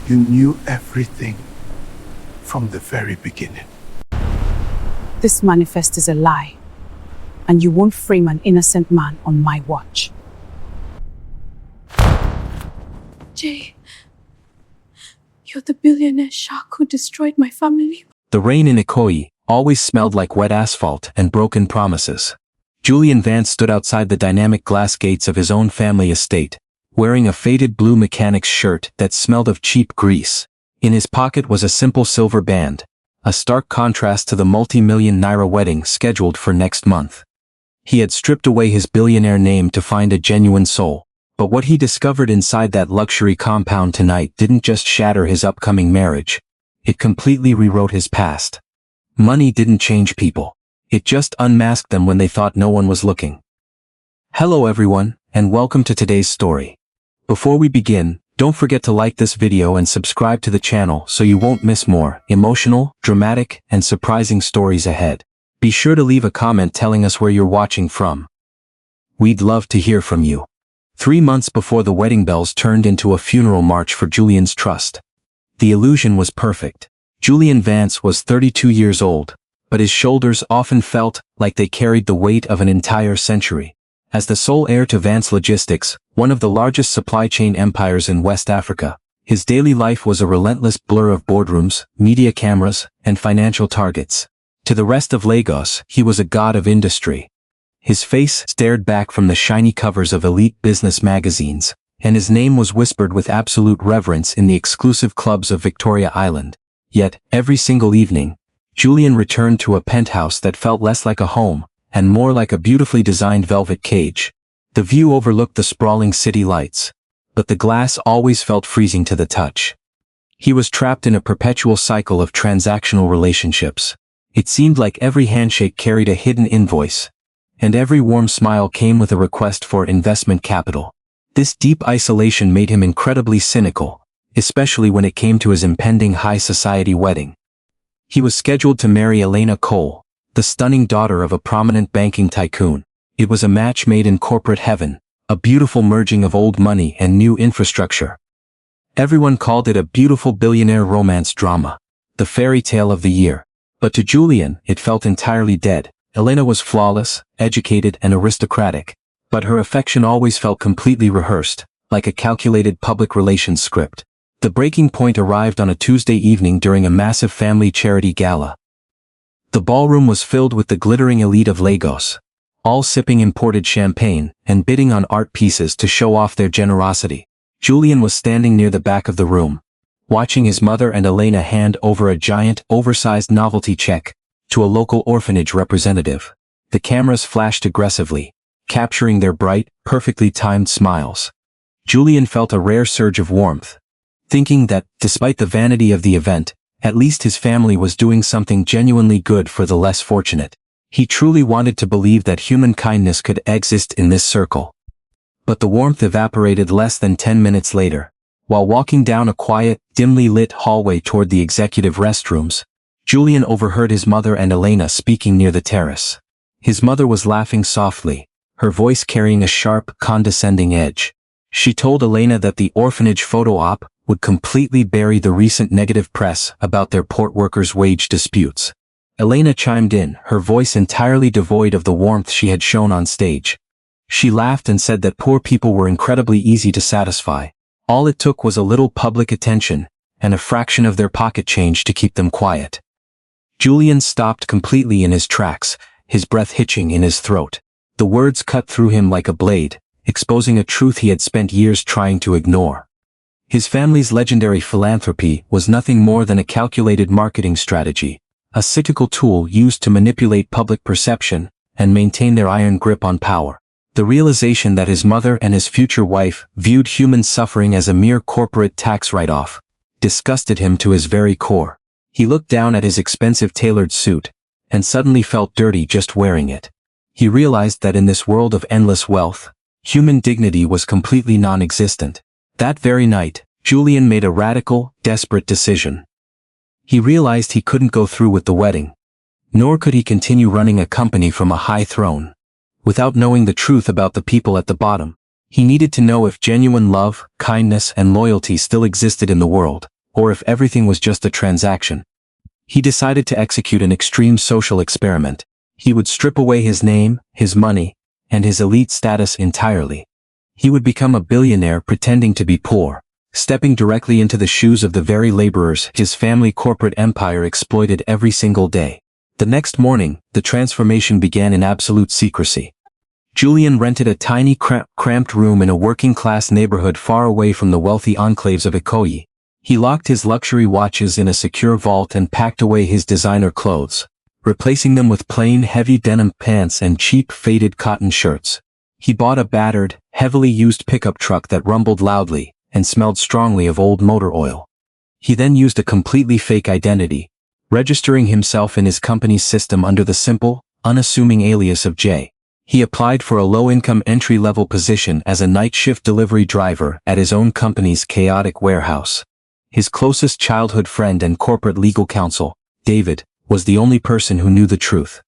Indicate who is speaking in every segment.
Speaker 1: You knew everything from the very beginning.
Speaker 2: This manifest is a lie, and you won't frame an innocent man on my watch.
Speaker 3: Jay, you're the billionaire shark who destroyed my family.
Speaker 4: The rain in Ikoyi always smelled like wet asphalt and broken promises. Julian Vance stood outside the dynamic glass gates of his own family estate, wearing a faded blue mechanic's shirt that smelled of cheap grease. In his pocket was a simple silver band, a stark contrast to the multi-million naira wedding scheduled for next month. He had stripped away his billionaire name to find a genuine soul, but what he discovered inside that luxury compound tonight didn't just shatter his upcoming marriage, it completely rewrote his past. Money didn't change people. It just unmasked them when they thought no one was looking. Hello everyone, and welcome to today's story. Before we begin, don't forget to like this video and subscribe to the channel so you won't miss more emotional, dramatic, and surprising stories ahead. Be sure to leave a comment telling us where you're watching from. We'd love to hear from you. 3 months before the wedding bells turned into a funeral march for Julian's trust. The illusion was perfect. Julian Vance was 32 years old, but his shoulders often felt like they carried the weight of an entire century. As the sole heir to Vance Logistics, one of the largest supply chain empires in West Africa, his daily life was a relentless blur of boardrooms, media cameras, and financial targets. To the rest of Lagos, he was a god of industry. His face stared back from the shiny covers of elite business magazines, and his name was whispered with absolute reverence in the exclusive clubs of Victoria Island. Yet, every single evening, Julian returned to a penthouse that felt less like a home, and more like a beautifully designed velvet cage. The view overlooked the sprawling city lights, but the glass always felt freezing to the touch. He was trapped in a perpetual cycle of transactional relationships. It seemed like every handshake carried a hidden invoice, and every warm smile came with a request for investment capital. This deep isolation made him incredibly cynical, especially when it came to his impending high society wedding. He was scheduled to marry Elena Cole, the stunning daughter of a prominent banking tycoon. It was a match made in corporate heaven, a beautiful merging of old money and new infrastructure. Everyone called it a beautiful billionaire romance drama, the fairy tale of the year. But to Julian, it felt entirely dead. Elena was flawless, educated, and aristocratic, but her affection always felt completely rehearsed, like a calculated public relations script. The breaking point arrived on a Tuesday evening during a massive family charity gala. The ballroom was filled with the glittering elite of Lagos, all sipping imported champagne and bidding on art pieces to show off their generosity. Julian was standing near the back of the room, watching his mother and Elena hand over a giant, oversized novelty check to a local orphanage representative. The cameras flashed aggressively, capturing their bright, perfectly timed smiles. Julian felt a rare surge of warmth, thinking that, despite the vanity of the event, at least his family was doing something genuinely good for the less fortunate. He truly wanted to believe that human kindness could exist in this circle. But the warmth evaporated less than 10 minutes later. While walking down a quiet, dimly lit hallway toward the executive restrooms, Julian overheard his mother and Elena speaking near the terrace. His mother was laughing softly, her voice carrying a sharp, condescending edge. She told Elena that the orphanage photo op would completely bury the recent negative press about their port workers' wage disputes. Elena chimed in, her voice entirely devoid of the warmth she had shown on stage. She laughed and said that poor people were incredibly easy to satisfy. All it took was a little public attention, and a fraction of their pocket change to keep them quiet. Julian stopped completely in his tracks, his breath hitching in his throat. The words cut through him like a blade, exposing a truth he had spent years trying to ignore. His family's legendary philanthropy was nothing more than a calculated marketing strategy, a cyclical tool used to manipulate public perception and maintain their iron grip on power. The realization that his mother and his future wife viewed human suffering as a mere corporate tax write-off disgusted him to his very core. He looked down at his expensive tailored suit and suddenly felt dirty just wearing it. He realized that in this world of endless wealth, human dignity was completely non-existent. That very night, Julian made a radical, desperate decision. He realized he couldn't go through with the wedding, nor could he continue running a company from a high throne without knowing the truth about the people at the bottom. He needed to know if genuine love, kindness, and loyalty still existed in the world. or if everything was just a transaction. He decided to execute an extreme social experiment. He would strip away his name, his money, and his elite status entirely. He would become a billionaire pretending to be poor, stepping directly into the shoes of the very laborers his family corporate empire exploited every single day. The next morning, the transformation began in absolute secrecy. Julian rented a tiny cramped room in a working-class neighborhood far away from the wealthy enclaves of Ikoyi. He locked his luxury watches in a secure vault and packed away his designer clothes, replacing them with plain heavy denim pants and cheap faded cotton shirts. He bought a battered, heavily used pickup truck that rumbled loudly and smelled strongly of old motor oil. He then used a completely fake identity, registering himself in his company's system under the simple, unassuming alias of Jay. He applied for a low-income entry-level position as a night shift delivery driver at his own company's chaotic warehouse. His closest childhood friend and corporate legal counsel, David, was the only person who knew the truth.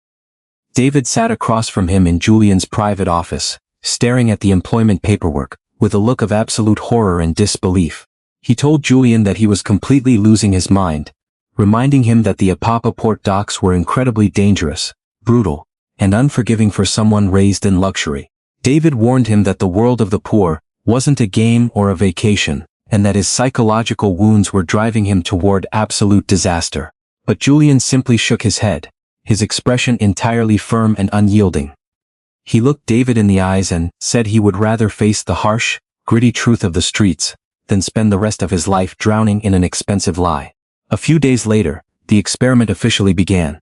Speaker 4: David sat across from him in Julian's private office, staring at the employment paperwork, with a look of absolute horror and disbelief. He told Julian that he was completely losing his mind, reminding him that the Pauper port docks were incredibly dangerous, brutal, and unforgiving for someone raised in luxury. David warned him that the world of the poor wasn't a game or a vacation, and that his psychological wounds were driving him toward absolute disaster. But Julian simply shook his head, his expression entirely firm and unyielding. He looked David in the eyes and said he would rather face the harsh, gritty truth of the streets than spend the rest of his life drowning in an expensive lie. A few days later, the experiment officially began.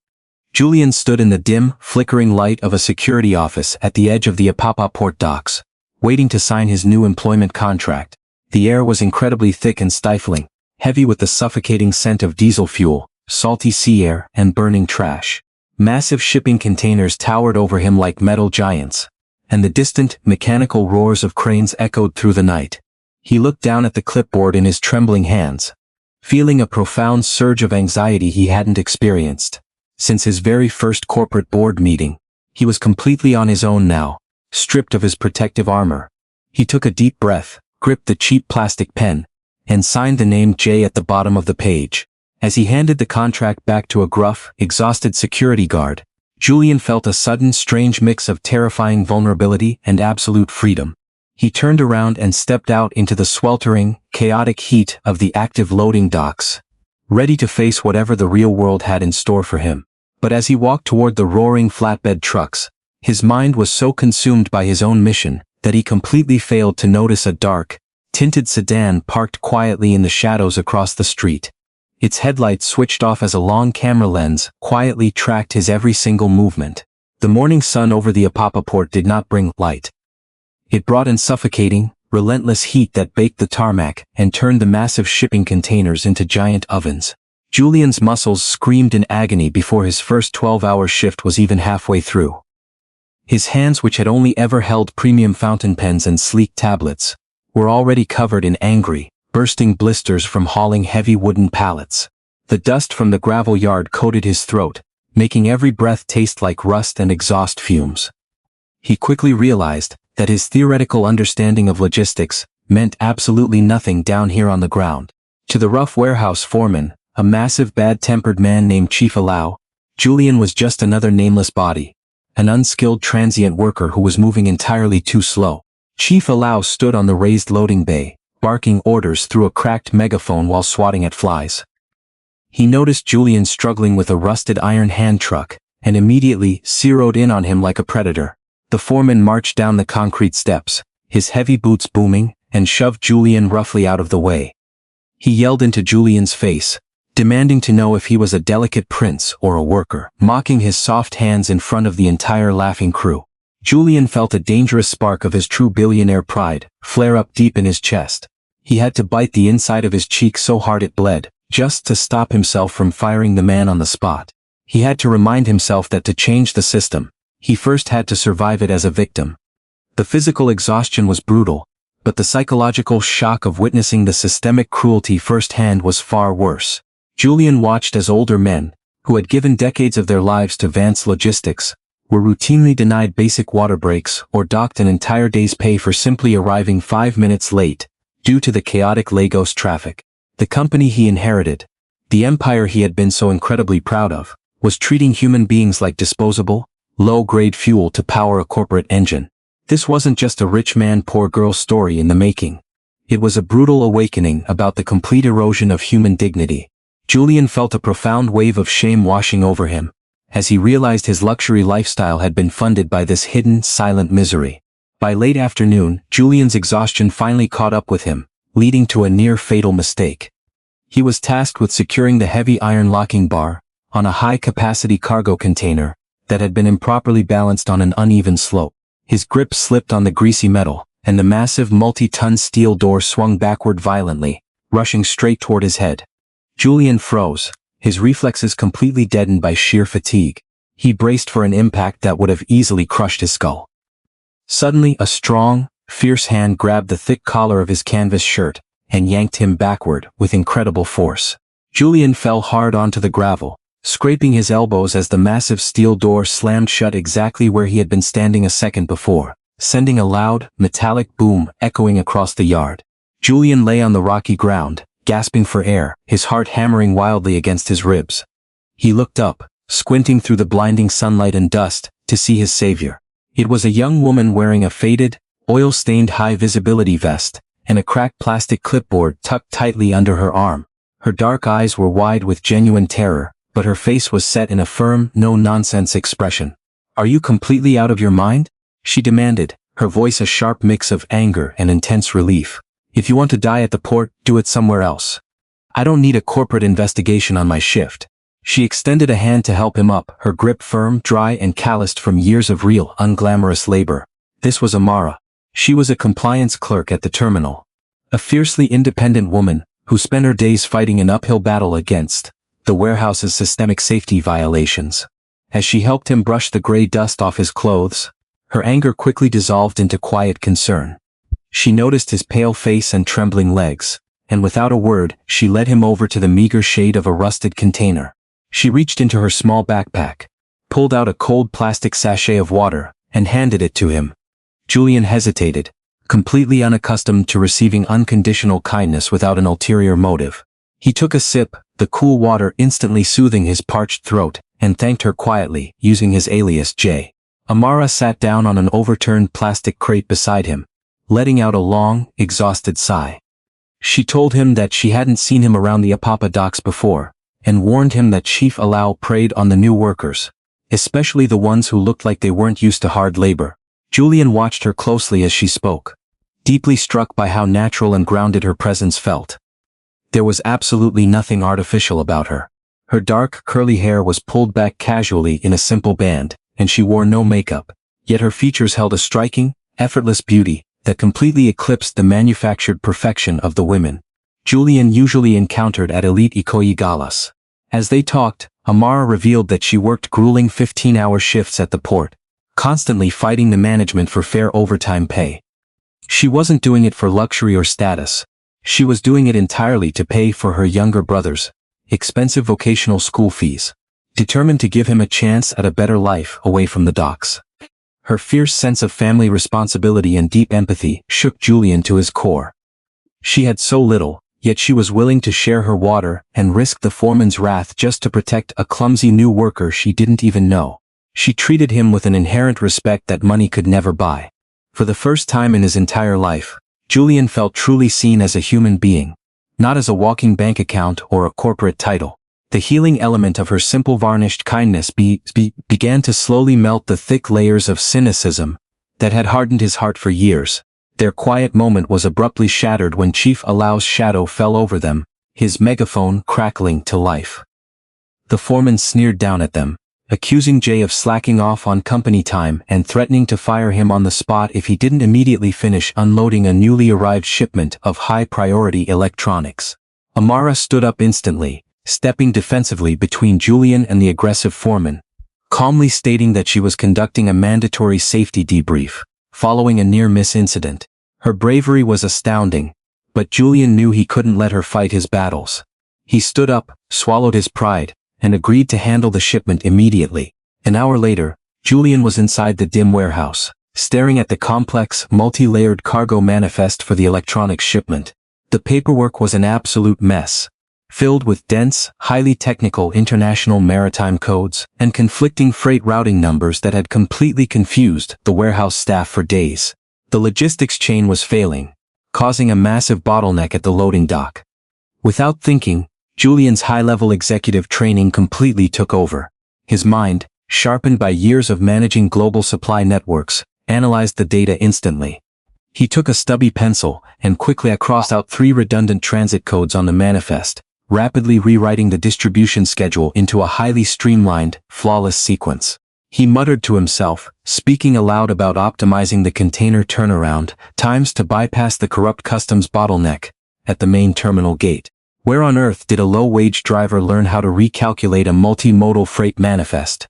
Speaker 4: Julian stood in the dim, flickering light of a security office at the edge of the Pauper port docks, waiting to sign his new employment contract. The air was incredibly thick and stifling, heavy with the suffocating scent of diesel fuel, salty sea air, and burning trash. Massive shipping containers towered over him like metal giants, and the distant, mechanical roars of cranes echoed through the night. He looked down at the clipboard in his trembling hands, feeling a profound surge of anxiety he hadn't experienced since his very first corporate board meeting. He was completely on his own now, stripped of his protective armor. He took a deep breath, gripped the cheap plastic pen, and signed the name J at the bottom of the page. As he handed the contract back to a gruff, exhausted security guard, Julian felt a sudden strange mix of terrifying vulnerability and absolute freedom. He turned around and stepped out into the sweltering, chaotic heat of the active loading docks, ready to face whatever the real world had in store for him. But as he walked toward the roaring flatbed trucks, his mind was so consumed by his own mission that he completely failed to notice a dark, tinted sedan parked quietly in the shadows across the street. Its headlights switched off as a long camera lens quietly tracked his every single movement. The morning sun over the Pauper port did not bring light. It brought in suffocating, relentless heat that baked the tarmac and turned the massive shipping containers into giant ovens. Julian's muscles screamed in agony before his first 12-hour shift was even halfway through. His hands, which had only ever held premium fountain pens and sleek tablets, were already covered in angry, bursting blisters from hauling heavy wooden pallets. The dust from the gravel yard coated his throat, making every breath taste like rust and exhaust fumes. He quickly realized that his theoretical understanding of logistics meant absolutely nothing down here on the ground. To the rough warehouse foreman, a massive bad-tempered man named Chief Alao, Julian was just another nameless body, an unskilled transient worker who was moving entirely too slow. Chief Alao stood on the raised loading bay, barking orders through a cracked megaphone while swatting at flies. He noticed Julian struggling with a rusted iron hand truck, and immediately zeroed in on him like a predator. The foreman marched down the concrete steps, his heavy boots booming, and shoved Julian roughly out of the way. He yelled into Julian's face, demanding to know if he was a delicate prince or a worker, mocking his soft hands in front of the entire laughing crew. Julian felt a dangerous spark of his true billionaire pride flare up deep in his chest. He had to bite the inside of his cheek so hard it bled, just to stop himself from firing the man on the spot. He had to remind himself that to change the system, he first had to survive it as a victim. The physical exhaustion was brutal, but the psychological shock of witnessing the systemic cruelty firsthand was far worse. Julian watched as older men, who had given decades of their lives to Vance Logistics, were routinely denied basic water breaks or docked an entire day's pay for simply arriving 5 minutes late, due to the chaotic Lagos traffic. The company he inherited, the empire he had been so incredibly proud of, was treating human beings like disposable, low-grade fuel to power a corporate engine. This wasn't just a rich man poor girl story in the making. It was a brutal awakening about the complete erosion of human dignity. Julian felt a profound wave of shame washing over him, as he realized his luxury lifestyle had been funded by this hidden, silent misery. By late afternoon, Julian's exhaustion finally caught up with him, leading to a near-fatal mistake. He was tasked with securing the heavy iron locking bar on a high-capacity cargo container that had been improperly balanced on an uneven slope. His grip slipped on the greasy metal, and the massive multi-ton steel door swung backward violently, rushing straight toward his head. Julian froze, his reflexes completely deadened by sheer fatigue. He braced for an impact that would have easily crushed his skull. Suddenly, a strong, fierce hand grabbed the thick collar of his canvas shirt and yanked him backward with incredible force. Julian fell hard onto the gravel, scraping his elbows as the massive steel door slammed shut exactly where he had been standing a second before, sending a loud, metallic boom echoing across the yard. Julian lay on the rocky ground, gasping for air, his heart hammering wildly against his ribs. He looked up, squinting through the blinding sunlight and dust, to see his savior. It was a young woman wearing a faded, oil-stained high-visibility vest, and a cracked plastic clipboard tucked tightly under her arm. Her dark eyes were wide with genuine terror, but her face was set in a firm, no-nonsense expression. "Are you completely out of your mind?" she demanded, her voice a sharp mix of anger and intense relief. "If you want to die at the port, do it somewhere else. I don't need a corporate investigation on my shift." She extended a hand to help him up, her grip firm, dry and calloused from years of real, unglamorous labor. This was Amara. She was a compliance clerk at the terminal. A fiercely independent woman, who spent her days fighting an uphill battle against the warehouse's systemic safety violations. As she helped him brush the gray dust off his clothes, her anger quickly dissolved into quiet concern. She noticed his pale face and trembling legs, and without a word, she led him over to the meager shade of a rusted container. She reached into her small backpack, pulled out a cold plastic sachet of water, and handed it to him. Julian hesitated, completely unaccustomed to receiving unconditional kindness without an ulterior motive. He took a sip, the cool water instantly soothing his parched throat, and thanked her quietly, using his alias J. Amara sat down on an overturned plastic crate beside him, letting out a long, exhausted sigh. She told him that she hadn't seen him around the Apapa docks before, and warned him that Chief Alao preyed on the new workers, especially the ones who looked like they weren't used to hard labor. Julian watched her closely as she spoke, deeply struck by how natural and grounded her presence felt. There was absolutely nothing artificial about her. Her dark, curly hair was pulled back casually in a simple band, and she wore no makeup, yet her features held a striking, effortless beauty that completely eclipsed the manufactured perfection of the women Julian usually encountered at elite Ikoyi galas. As they talked, Amara revealed that she worked grueling 15-hour shifts at the port, constantly fighting the management for fair overtime pay. She wasn't doing it for luxury or status. She was doing it entirely to pay for her younger brother's expensive vocational school fees, determined to give him a chance at a better life away from the docks. Her fierce sense of family responsibility and deep empathy shook Julian to his core. She had so little, yet she was willing to share her water and risk the foreman's wrath just to protect a clumsy new worker she didn't even know. She treated him with an inherent respect that money could never buy. For the first time in his entire life, Julian felt truly seen as a human being, not as a walking bank account or a corporate title. The healing element of her simple varnished kindness began to slowly melt the thick layers of cynicism that had hardened his heart for years. Their quiet moment was abruptly shattered when Chief Alao's shadow fell over them, his megaphone crackling to life. The foreman sneered down at them, accusing Jay of slacking off on company time and threatening to fire him on the spot if he didn't immediately finish unloading a newly arrived shipment of high-priority electronics. Amara stood up instantly, stepping defensively between Julian and the aggressive foreman, calmly stating that she was conducting a mandatory safety debrief, following a near-miss incident. Her bravery was astounding, but Julian knew he couldn't let her fight his battles. He stood up, swallowed his pride, and agreed to handle the shipment immediately. An hour later, Julian was inside the dim warehouse, staring at the complex, multi-layered cargo manifest for the electronics shipment. The paperwork was an absolute mess, filled with dense, highly technical international maritime codes and conflicting freight routing numbers that had completely confused the warehouse staff for days. The logistics chain was failing, causing a massive bottleneck at the loading dock. Without thinking, Julian's high-level executive training completely took over. His mind, sharpened by years of managing global supply networks, analyzed the data instantly. He took a stubby pencil and quickly crossed out 3 redundant transit codes on the manifest, rapidly rewriting the distribution schedule into a highly streamlined, flawless sequence. He muttered to himself, speaking aloud about optimizing the container turnaround times to bypass the corrupt customs bottleneck at the main terminal gate. Where on earth did a low-wage driver learn how to recalculate a multimodal freight manifest?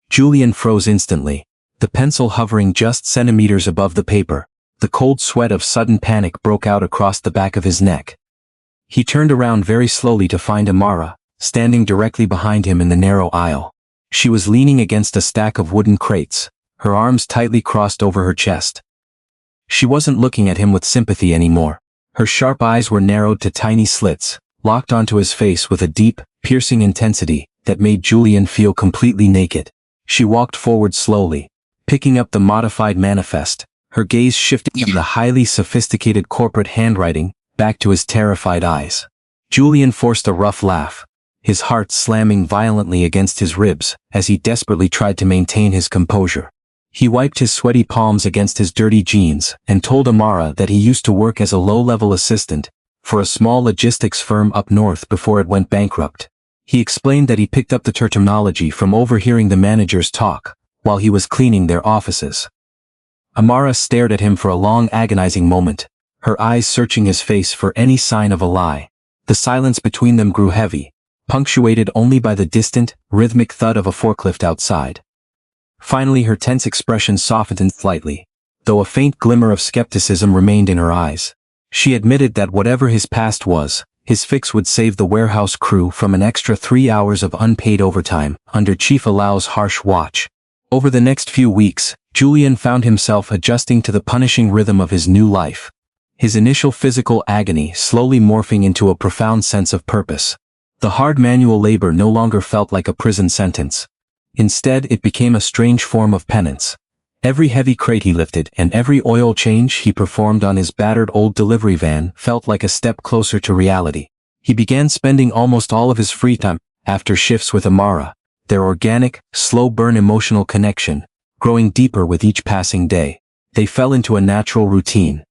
Speaker 4: Julian froze instantly, the pencil hovering just centimeters above the paper. The cold sweat of sudden panic broke out across the back of his neck. He turned around very slowly to find Amara, standing directly behind him in the narrow aisle. She was leaning against a stack of wooden crates, her arms tightly crossed over her chest. She wasn't looking at him with sympathy anymore. Her sharp eyes were narrowed to tiny slits, locked onto his face with a deep, piercing intensity that made Julian feel completely naked. She walked forward slowly, picking up the modified manifest, her gaze shifting from the highly sophisticated corporate handwriting back to his terrified eyes. Julian forced a rough laugh, his heart slamming violently against his ribs as he desperately tried to maintain his composure. He wiped his sweaty palms against his dirty jeans and told Amara that he used to work as a low-level assistant for a small logistics firm up north before it went bankrupt. He explained that he picked up the terminology from overhearing the managers talk while he was cleaning their offices. Amara stared at him for a long agonizing moment, her eyes searching his face for any sign of a lie. The silence between them grew heavy, punctuated only by the distant, rhythmic thud of a forklift outside. Finally her tense expression softened slightly, though a faint glimmer of skepticism remained in her eyes. She admitted that whatever his past was, his fix would save the warehouse crew from an extra 3 hours of unpaid overtime under Chief Alau's harsh watch. Over the next few weeks, Julian found himself adjusting to the punishing rhythm of his new life. His initial physical agony slowly morphing into a profound sense of purpose. The hard manual labor no longer felt like a prison sentence. Instead, it became a strange form of penance. Every heavy crate he lifted and every oil change he performed on his battered old delivery van felt like a step closer to reality. He began spending almost all of his free time after shifts with Amara, their organic, slow-burn emotional connection growing deeper with each passing day. They fell into a natural routine,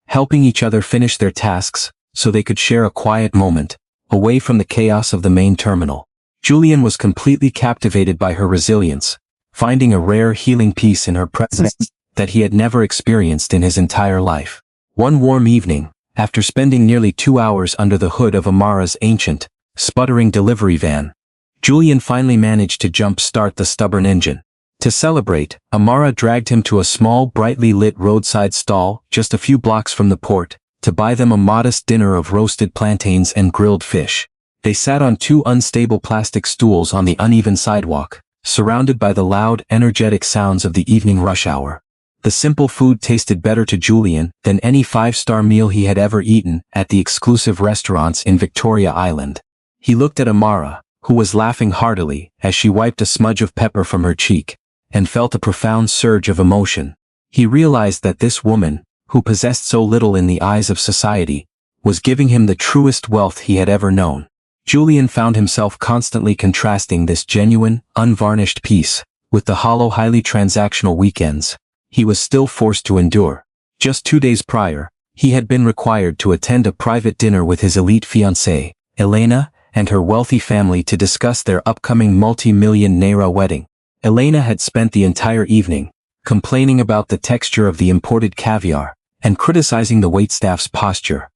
Speaker 4: helping each other finish their tasks so they could share a quiet moment away from the chaos of the main terminal. Julian was completely captivated by her resilience, finding a rare healing peace in her presence that he had never experienced in his entire life. One warm evening, after spending nearly 2 hours under the hood of Amara's ancient, sputtering delivery van, Julian finally managed to jump-start the stubborn engine. To celebrate, Amara dragged him to a small, brightly lit roadside stall just a few blocks from the port to buy them a modest dinner of roasted plantains and grilled fish. They sat on 2 unstable plastic stools on the uneven sidewalk, surrounded by the loud, energetic sounds of the evening rush hour. The simple food tasted better to Julian than any 5-star meal he had ever eaten at the exclusive restaurants in Victoria Island. He looked at Amara, who was laughing heartily as she wiped a smudge of pepper from her cheek, and felt a profound surge of emotion. He realized that this woman, who possessed so little in the eyes of society, was giving him the truest wealth he had ever known. Julian found himself constantly contrasting this genuine, unvarnished peace with the hollow, highly transactional weekends he was still forced to endure. Just 2 days prior, he had been required to attend a private dinner with his elite fiancée, Elena, and her wealthy family to discuss their upcoming multi-million-naira wedding. Elena had spent the entire evening complaining about the texture of the imported caviar and criticizing the waitstaff's posture,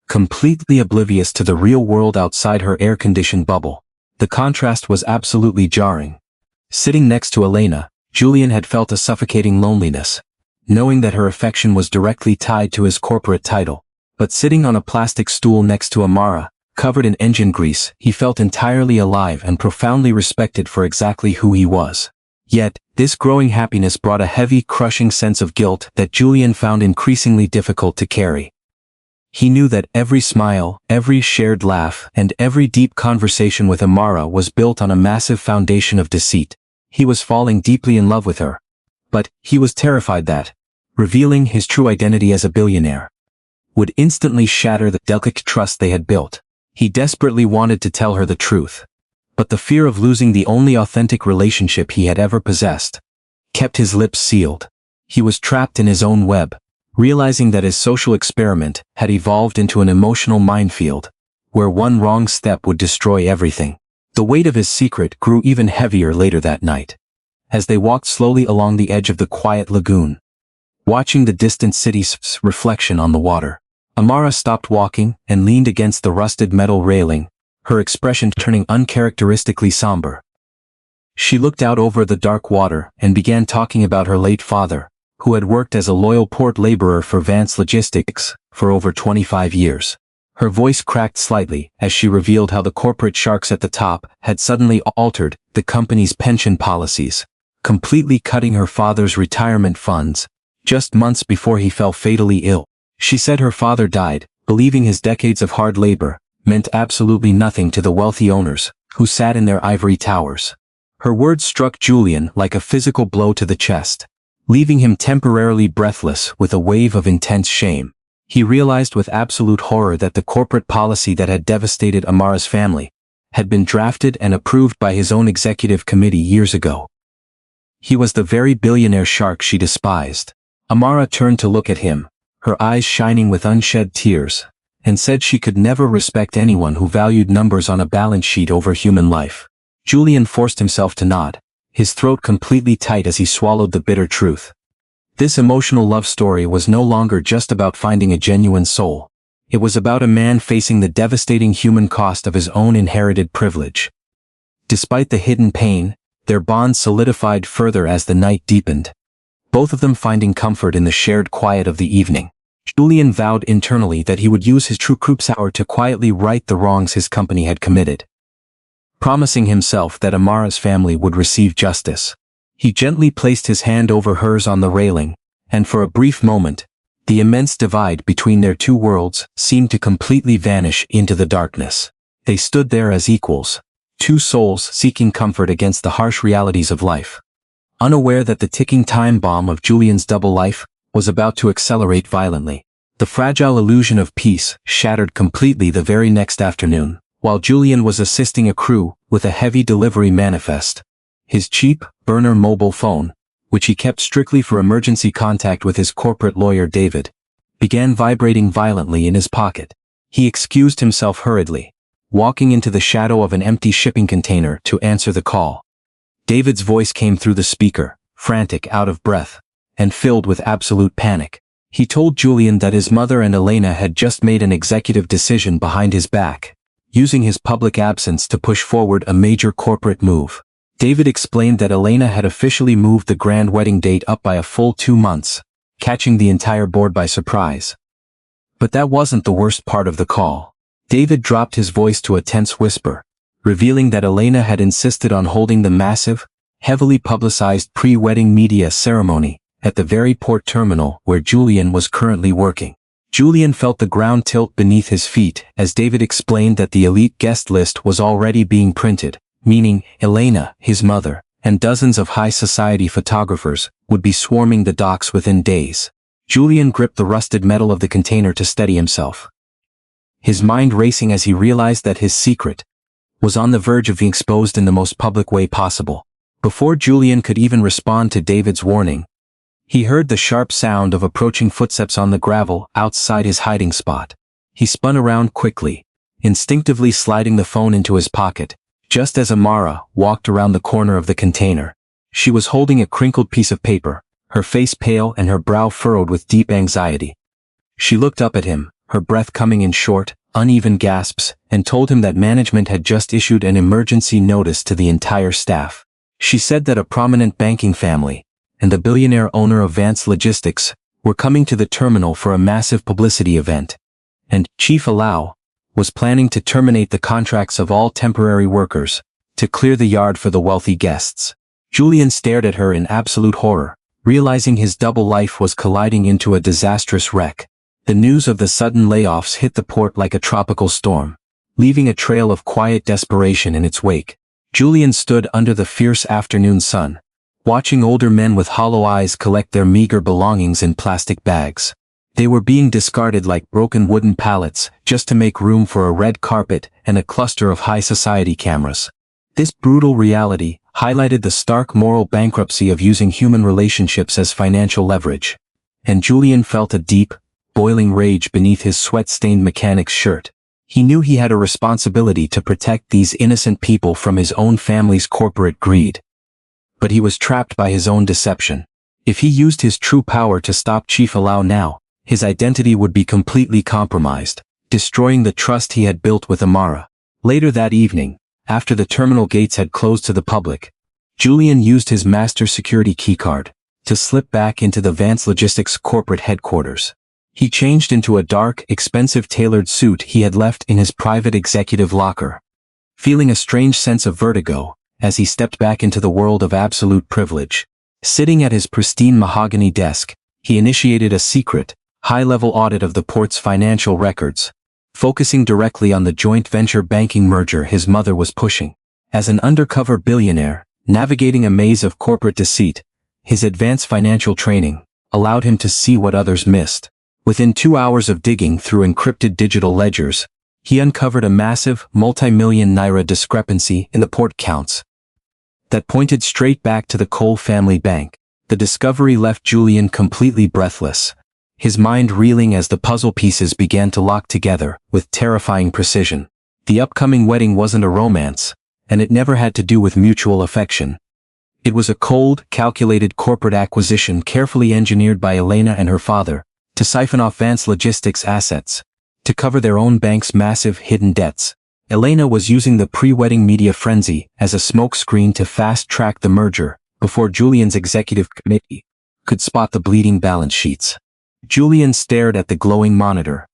Speaker 4: completely oblivious to the real world outside her air-conditioned bubble. The contrast was absolutely jarring. Sitting next to Elena, Julian had felt a suffocating loneliness, knowing that her affection was directly tied to his corporate title. But sitting on a plastic stool next to Amara, covered in engine grease, he felt entirely alive and profoundly respected for exactly who he was. Yet, this growing happiness brought a heavy, crushing sense of guilt that Julian found increasingly difficult to carry. He knew that every smile, every shared laugh, and every deep conversation with Amara was built on a massive foundation of deceit. He was falling deeply in love with her. But he was terrified that, revealing his true identity as a billionaire, would instantly shatter the delicate trust they had built. He desperately wanted to tell her the truth. But the fear of losing the only authentic relationship he had ever possessed kept his lips sealed. He was trapped in his own web, realizing that his social experiment had evolved into an emotional minefield, where one wrong step would destroy everything. The weight of his secret grew even heavier later that night, as they walked slowly along the edge of the quiet lagoon, watching the distant city's reflection on the water. Amara stopped walking and leaned against the rusted metal railing, her expression turning uncharacteristically somber. She looked out over the dark water and began talking about her late father, who had worked as a loyal port laborer for Vance Logistics for over 25 years. Her voice cracked slightly as she revealed how the corporate sharks at the top had suddenly altered the company's pension policies, completely cutting her father's retirement funds just months before he fell fatally ill. She said her father died, believing his decades of hard labor meant absolutely nothing to the wealthy owners who sat in their ivory towers. Her words struck Julian like a physical blow to the chest, leaving him temporarily breathless with a wave of intense shame. He realized with absolute horror that the corporate policy that had devastated Amara's family had been drafted and approved by his own executive committee years ago. He was the very billionaire shark she despised. Amara turned to look at him, her eyes shining with unshed tears, and said she could never respect anyone who valued numbers on a balance sheet over human life. Julian forced himself to nod, his throat completely tight as he swallowed the bitter truth. This emotional love story was no longer just about finding a genuine soul. It was about a man facing the devastating human cost of his own inherited privilege. Despite the hidden pain, their bond solidified further as the night deepened, both of them finding comfort in the shared quiet of the evening. Julian vowed internally that he would use his true hour to quietly right the wrongs his company had committed. Promising himself that Amara's family would receive justice, he gently placed his hand over hers on the railing, and for a brief moment, the immense divide between their two worlds seemed to completely vanish into the darkness. They stood there as equals, two souls seeking comfort against the harsh realities of life, unaware that the ticking time bomb of Julian's double life was about to accelerate violently. The fragile illusion of peace shattered completely the very next afternoon, while Julian was assisting a crew with a heavy delivery manifest. His cheap, burner mobile phone, which he kept strictly for emergency contact with his corporate lawyer David, began vibrating violently in his pocket. He excused himself hurriedly, walking into the shadow of an empty shipping container to answer the call. David's voice came through the speaker, frantic, out of breath, and filled with absolute panic. He told Julian that his mother and Elena had just made an executive decision behind his back, using his public absence to push forward a major corporate move. David explained that Elena had officially moved the grand wedding date up by a full 2 months, catching the entire board by surprise. But that wasn't the worst part of the call. David dropped his voice to a tense whisper, revealing that Elena had insisted on holding the massive, heavily publicized pre-wedding media ceremony at the very port terminal where Julian was currently working. Julian felt the ground tilt beneath his feet as David explained that the elite guest list was already being printed, meaning Elena, his mother, and dozens of high society photographers would be swarming the docks within days. Julian gripped the rusted metal of the container to steady himself, his mind racing as he realized that his secret was on the verge of being exposed in the most public way possible. Before Julian could even respond to David's warning, he heard the sharp sound of approaching footsteps on the gravel outside his hiding spot. He spun around quickly, instinctively sliding the phone into his pocket, just as Amara walked around the corner of the container. She was holding a crinkled piece of paper, her face pale and her brow furrowed with deep anxiety. She looked up at him, her breath coming in short, uneven gasps, and told him that management had just issued an emergency notice to the entire staff. She said that a prominent banking family and the billionaire owner of Vance Logistics were coming to the terminal for a massive publicity event, and Chief Allow was planning to terminate the contracts of all temporary workers to clear the yard for the wealthy guests. Julian stared at her in absolute horror, realizing his double life was colliding into a disastrous wreck. The news of the sudden layoffs hit the port like a tropical storm, leaving a trail of quiet desperation in its wake. Julian stood under the fierce afternoon sun, watching older men with hollow eyes collect their meager belongings in plastic bags. They were being discarded like broken wooden pallets just to make room for a red carpet and a cluster of high society cameras. This brutal reality highlighted the stark moral bankruptcy of using human relationships as financial leverage. And Julian felt a deep, boiling rage beneath his sweat-stained mechanic's shirt. He knew he had a responsibility to protect these innocent people from his own family's corporate greed. But he was trapped by his own deception. If he used his true power to stop Chief Alao now, his identity would be completely compromised, destroying the trust he had built with Amara. Later that evening, after the terminal gates had closed to the public, Julian used his master security keycard to slip back into the Vance Logistics corporate headquarters. He changed into a dark, expensive tailored suit he had left in his private executive locker. Feeling a strange sense of vertigo, as he stepped back into the world of absolute privilege. Sitting at his pristine mahogany desk, he initiated a secret, high-level audit of the port's financial records, focusing directly on the joint venture banking merger his mother was pushing. As an undercover billionaire, navigating a maze of corporate deceit, his advanced financial training allowed him to see what others missed. Within 2 hours of digging through encrypted digital ledgers, he uncovered a massive, multi-million naira discrepancy in the port counts that pointed straight back to the Cole family bank. The discovery left Julian completely breathless, his mind reeling as the puzzle pieces began to lock together with terrifying precision. The upcoming wedding wasn't a romance, and it never had to do with mutual affection. It was a cold, calculated corporate acquisition carefully engineered by Elena and her father to siphon off Vance Logistics assets, to cover their own bank's massive hidden debts. Elena was using the pre-wedding media frenzy as a smokescreen to fast-track the merger before Julian's executive committee could spot the bleeding balance sheets. Julian stared at the glowing monitor,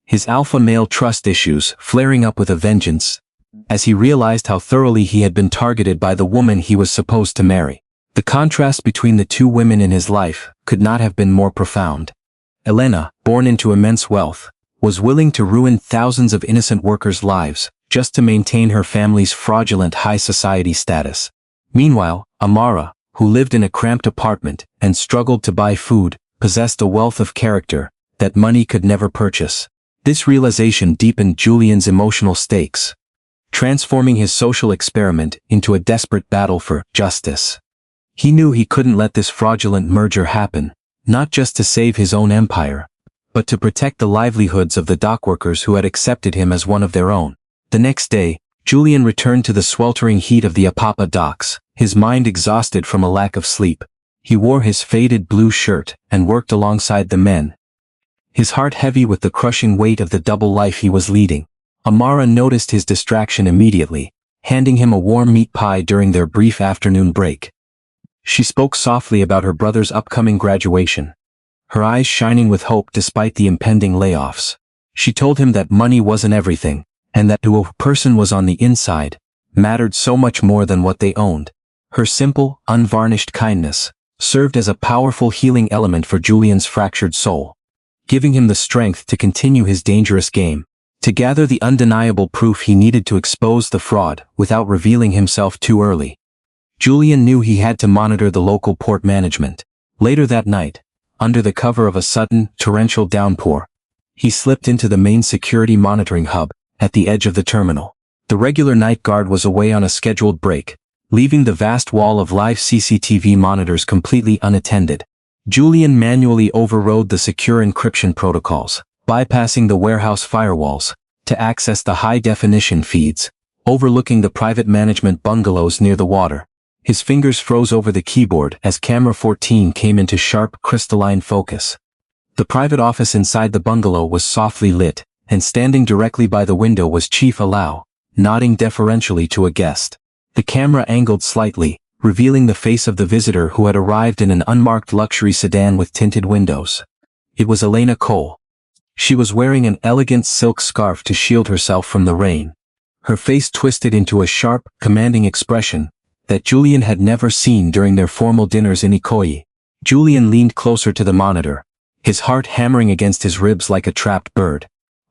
Speaker 4: his alpha male trust issues flaring up with a vengeance, as he realized how thoroughly he had been targeted by the woman he was supposed to marry. The contrast between the two women in his life could not have been more profound. Elena, born into immense wealth, was willing to ruin thousands of innocent workers' lives just to maintain her family's fraudulent high society status. Meanwhile, Amara, who lived in a cramped apartment and struggled to buy food, possessed a wealth of character that money could never purchase. This realization deepened Julian's emotional stakes, transforming his social experiment into a desperate battle for justice. He knew he couldn't let this fraudulent merger happen, not just to save his own empire, but to protect the livelihoods of the dockworkers who had accepted him as one of their own. The next day, Julian returned to the sweltering heat of the Apapa docks, his mind exhausted from a lack of sleep. He wore his faded blue shirt and worked alongside the men, his heart heavy with the crushing weight of the double life he was leading. Amara noticed his distraction immediately, handing him a warm meat pie during their brief afternoon break. She spoke softly about her brother's upcoming graduation, her eyes shining with hope despite the impending layoffs. She told him that money wasn't everything, and that who a person was on the inside mattered so much more than what they owned. Her simple, unvarnished kindness served as a powerful healing element for Julian's fractured soul, giving him the strength to continue his dangerous game, to gather the undeniable proof he needed to expose the fraud without revealing himself too early. Julian knew he had to monitor the local port management. Later that night, under the cover of a sudden, torrential downpour, he slipped into the main security monitoring hub at the edge of the terminal. The regular night guard was away on a scheduled break, leaving the vast wall of live CCTV monitors completely unattended. Julian manually overrode the secure encryption protocols, bypassing the warehouse firewalls, to access the high-definition feeds, overlooking the private management bungalows near the water. His fingers froze over the keyboard as camera 14 came into sharp, crystalline focus. The private office inside the bungalow was softly lit, and standing directly by the window was Chief Alao, nodding deferentially to a guest. The camera angled slightly, revealing the face of the visitor who had arrived in an unmarked luxury sedan with tinted windows. It was Elena Cole. She was wearing an elegant silk scarf to shield herself from the rain, her face twisted into a sharp, commanding expression that Julian had never seen during their formal dinners in Ikoyi. Julian leaned closer to the monitor, his heart hammering against his ribs like a trapped bird.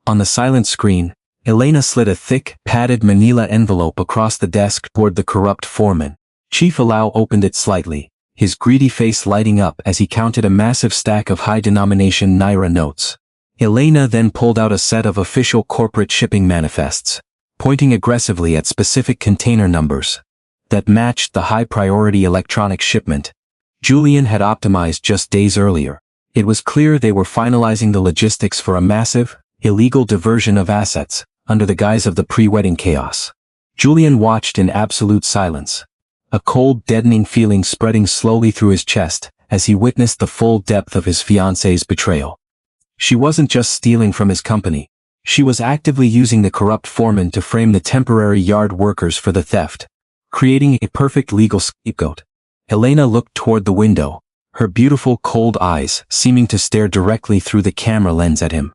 Speaker 4: On the silent screen, Elena slid a thick, padded manila envelope across the desk toward the corrupt foreman. Chief Alao opened it slightly, his greedy face lighting up as he counted a massive stack of high-denomination Naira notes. Elena then pulled out a set of official corporate shipping manifests, pointing aggressively at specific container numbers that matched the high-priority electronic shipment Julian had optimized just days earlier. It was clear they were finalizing the logistics for a massive, illegal diversion of assets under the guise of the pre-wedding chaos. Julian watched in absolute silence, a cold, deadening feeling spreading slowly through his chest as he witnessed the full depth of his fiancée's betrayal. She wasn't just stealing from his company. She was actively using the corrupt foreman to frame the temporary yard workers for the theft, creating a perfect legal scapegoat. Elena looked toward the window, her beautiful cold eyes seeming to stare directly through the camera lens at him.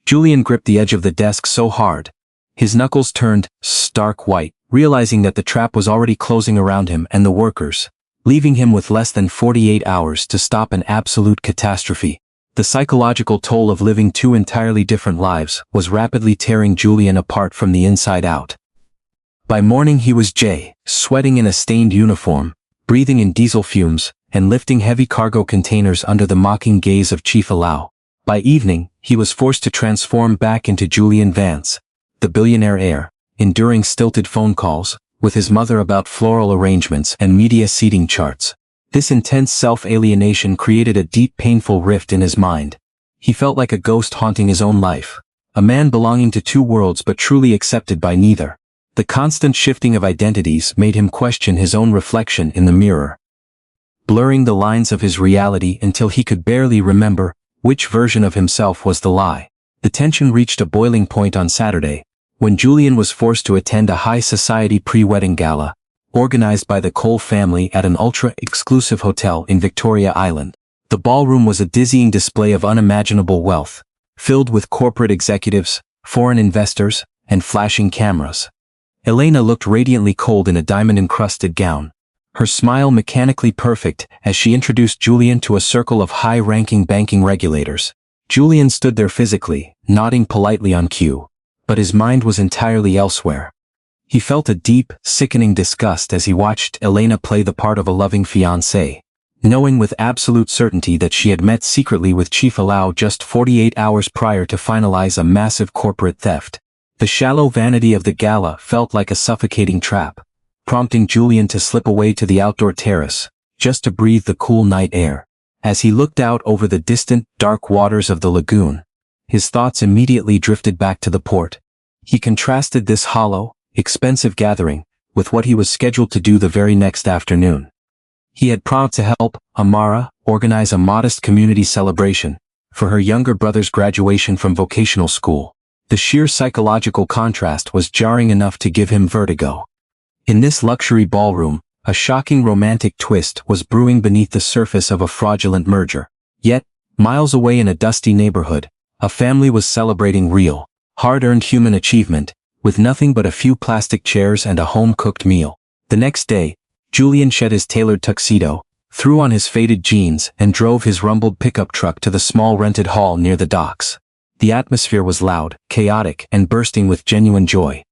Speaker 4: Julian gripped the edge of the desk so hard, his knuckles turned stark white, realizing that the trap was already closing around him and the workers, leaving him with less than 48 hours to stop an absolute catastrophe. The psychological toll of living two entirely different lives was rapidly tearing Julian apart from the inside out. By morning he was sweating in a stained uniform, breathing in diesel fumes, and lifting heavy cargo containers under the mocking gaze of Chief Alao. By evening, he was forced to transform back into Julian Vance, the billionaire heir, enduring stilted phone calls with his mother about floral arrangements and media seating charts. This intense self-alienation created a deep painful rift in his mind. He felt like a ghost haunting his own life, a man belonging to two worlds but truly accepted by neither. The constant shifting of identities made him question his own reflection in the mirror, blurring the lines of his reality until he could barely remember which version of himself was the lie. The tension reached a boiling point on Saturday, when Julian was forced to attend a high society pre-wedding gala, organized by the Cole family at an ultra-exclusive hotel in Victoria Island. The ballroom was a dizzying display of unimaginable wealth, filled with corporate executives, foreign investors, and flashing cameras. Elena looked radiantly cold in a diamond-encrusted gown, her smile mechanically perfect as she introduced Julian to a circle of high-ranking banking regulators. Julian stood there physically, nodding politely on cue, but his mind was entirely elsewhere. He felt a deep, sickening disgust as he watched Elena play the part of a loving fiancée, knowing with absolute certainty that she had met secretly with Chief Alao just 48 hours prior to finalize a massive corporate theft. The shallow vanity of the gala felt like a suffocating trap, prompting Julian to slip away to the outdoor terrace, just to breathe the cool night air. As he looked out over the distant, dark waters of the lagoon, his thoughts immediately drifted back to the port. He contrasted this hollow, expensive gathering with what he was scheduled to do the very next afternoon. He had promised to help Amara organize a modest community celebration for her younger brother's graduation from vocational school. The sheer psychological contrast was jarring enough to give him vertigo. In this luxury ballroom, a shocking romantic twist was brewing beneath the surface of a fraudulent merger. Yet, miles away in a dusty neighborhood, a family was celebrating real, hard-earned human achievement, with nothing but a few plastic chairs and a home-cooked meal. The next day, Julian shed his tailored tuxedo, threw on his faded jeans and drove his rumbled pickup truck to the small rented hall near the docks. The atmosphere was loud, chaotic, and bursting with genuine joy.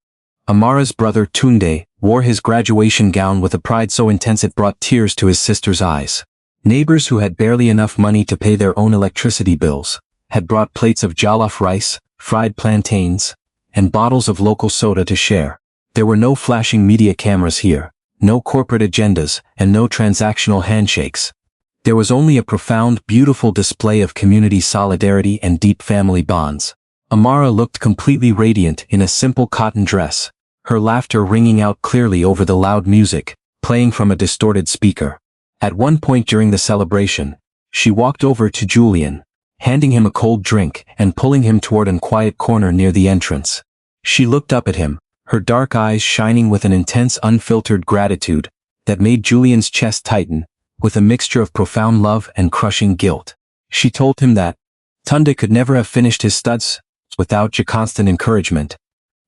Speaker 4: Amara's brother Tunde wore his graduation gown with a pride so intense it brought tears to his sister's eyes. Neighbors who had barely enough money to pay their own electricity bills had brought plates of jollof rice, fried plantains, and bottles of local soda to share. There were no flashing media cameras here, no corporate agendas, and no transactional handshakes. There was only a profound, beautiful display of community solidarity and deep family bonds. Amara looked completely radiant in a simple cotton dress, her laughter ringing out clearly over the loud music, playing from a distorted speaker. At one point during the celebration, she walked over to Julian, handing him a cold drink and pulling him toward a quiet corner near the entrance. She looked up at him, her dark eyes shining with an intense unfiltered gratitude that made Julian's chest tighten, with a mixture of profound love and crushing guilt. She told him that Tunde could never have finished his studies without your constant encouragement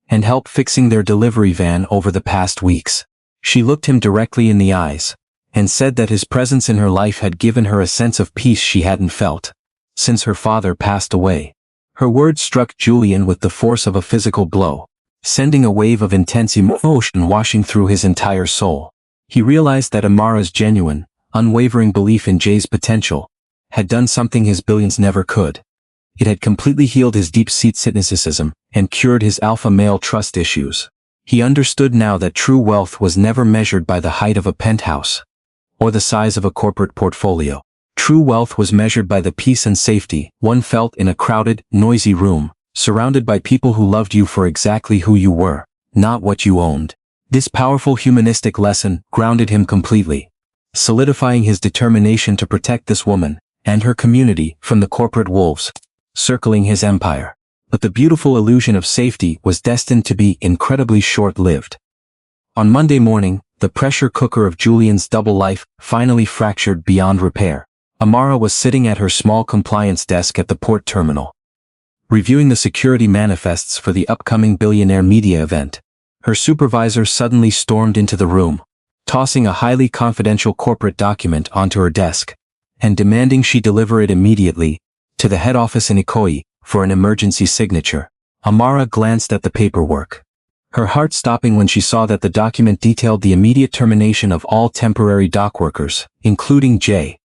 Speaker 4: and help fixing their delivery van over the past weeks. She looked him directly in the eyes and said that his presence in her life had given her a sense of peace she hadn't felt since her father passed away. Her words struck Julian with the force of a physical blow, sending a wave of intense emotion washing through his entire soul. He realized that Amara's genuine, unwavering belief in Jay's potential had done something his billions never could. It had completely healed his deep-seated cynicism and cured his alpha male trust issues. He understood now that true wealth was never measured by the height of a penthouse or the size of a corporate portfolio. True wealth was measured by the peace and safety one felt in a crowded, noisy room, surrounded by people who loved you for exactly who you were, not what you owned. This powerful humanistic lesson grounded him completely, solidifying his determination to protect this woman and her community from the corporate wolves circling his empire. But the beautiful illusion of safety was destined to be incredibly short-lived. On Monday morning, the pressure cooker of Julian's double life finally fractured beyond repair. Amara was sitting at her small compliance desk at the port terminal, reviewing the security manifests for the upcoming Billionaire media event. Her supervisor suddenly stormed into the room, tossing a highly confidential corporate document onto her desk, and demanding she deliver it immediately to the head office in Ikoyi for an emergency signature. Amara glanced at the paperwork, her heart stopping when she saw that the document detailed the immediate termination of all temporary dock workers, including Jay.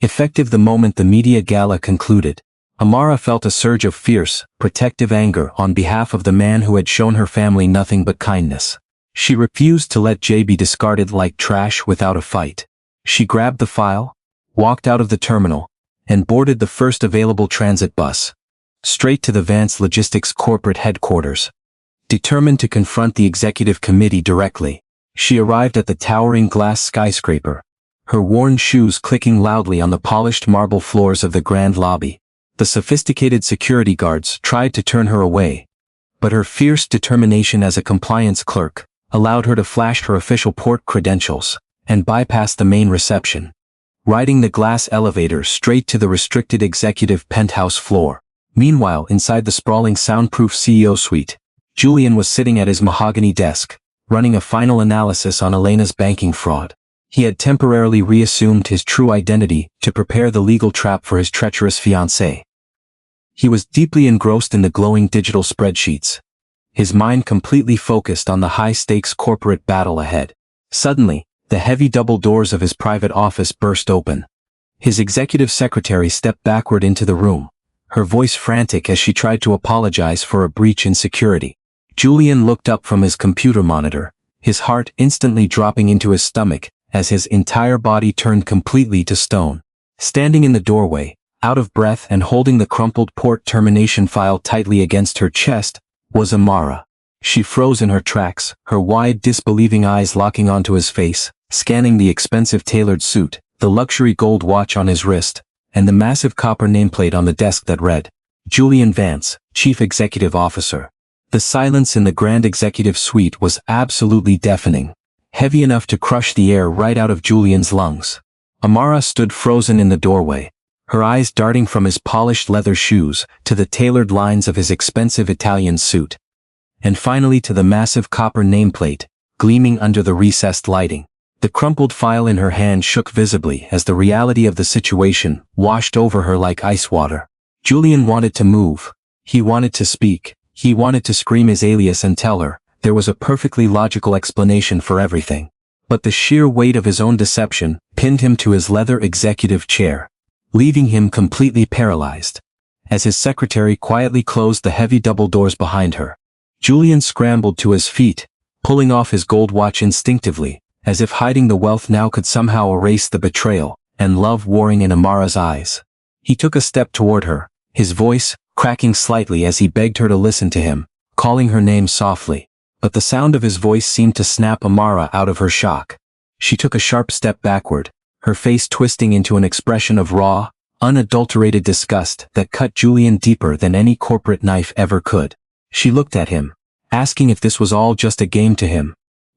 Speaker 4: Effective the moment the media gala concluded, Amara felt a surge of fierce, protective anger on behalf of the man who had shown her family nothing but kindness. She refused to let Jay be discarded like trash without a fight. She grabbed the file, walked out of the terminal, and boarded the first available transit bus, straight to the Vance Logistics corporate headquarters. Determined to confront the executive committee directly, she arrived at the towering glass skyscraper, her worn shoes clicking loudly on the polished marble floors of the grand lobby. The sophisticated security guards tried to turn her away, but her fierce determination as a compliance clerk allowed her to flash her official port credentials and bypass the main reception, riding the glass elevator straight to the restricted executive penthouse floor. Meanwhile, inside the sprawling soundproof CEO suite, Julian was sitting at his mahogany desk, running a final analysis on Elena's banking fraud. He had temporarily reassumed his true identity to prepare the legal trap for his treacherous fiancée. He was deeply engrossed in the glowing digital spreadsheets, his mind completely focused on the high-stakes corporate battle ahead. Suddenly, the heavy double doors of his private office burst open. His executive secretary stepped backward into the room, her voice frantic as she tried to apologize for a breach in security. Julian looked up from his computer monitor, his heart instantly dropping into his stomach as his entire body turned completely to stone. Standing in the doorway, out of breath and holding the crumpled port termination file tightly against her chest, was Amara. She froze in her tracks, her wide, disbelieving eyes locking onto his face, scanning the expensive tailored suit, the luxury gold watch on his wrist, and the massive copper nameplate on the desk that read, Julian Vance, Chief Executive Officer. The silence in the grand executive suite was absolutely deafening, heavy enough to crush the air right out of Julian's lungs. Amara stood frozen in the doorway, her eyes darting from his polished leather shoes to the tailored lines of his expensive Italian suit, and finally to the massive copper nameplate, gleaming under the recessed lighting. The crumpled file in her hand shook visibly as the reality of the situation washed over her like ice water. Julian wanted to move. He wanted to speak. He wanted to scream his alias and tell her there was a perfectly logical explanation for everything. But the sheer weight of his own deception pinned him to his leather executive chair, leaving him completely paralyzed. As his secretary quietly closed the heavy double doors behind her, Julian scrambled to his feet, pulling off his gold watch instinctively, as if hiding the wealth now could somehow erase the betrayal and love warring in Amara's eyes. He took a step toward her, his voice cracking slightly as he begged her to listen to him, calling her name softly. But the sound of his voice seemed to snap Amara out of her shock. She took a sharp step backward, her face twisting into an expression of raw, unadulterated disgust that cut Julian deeper than any corporate knife ever could. She looked at him, asking if this was all just a game to him,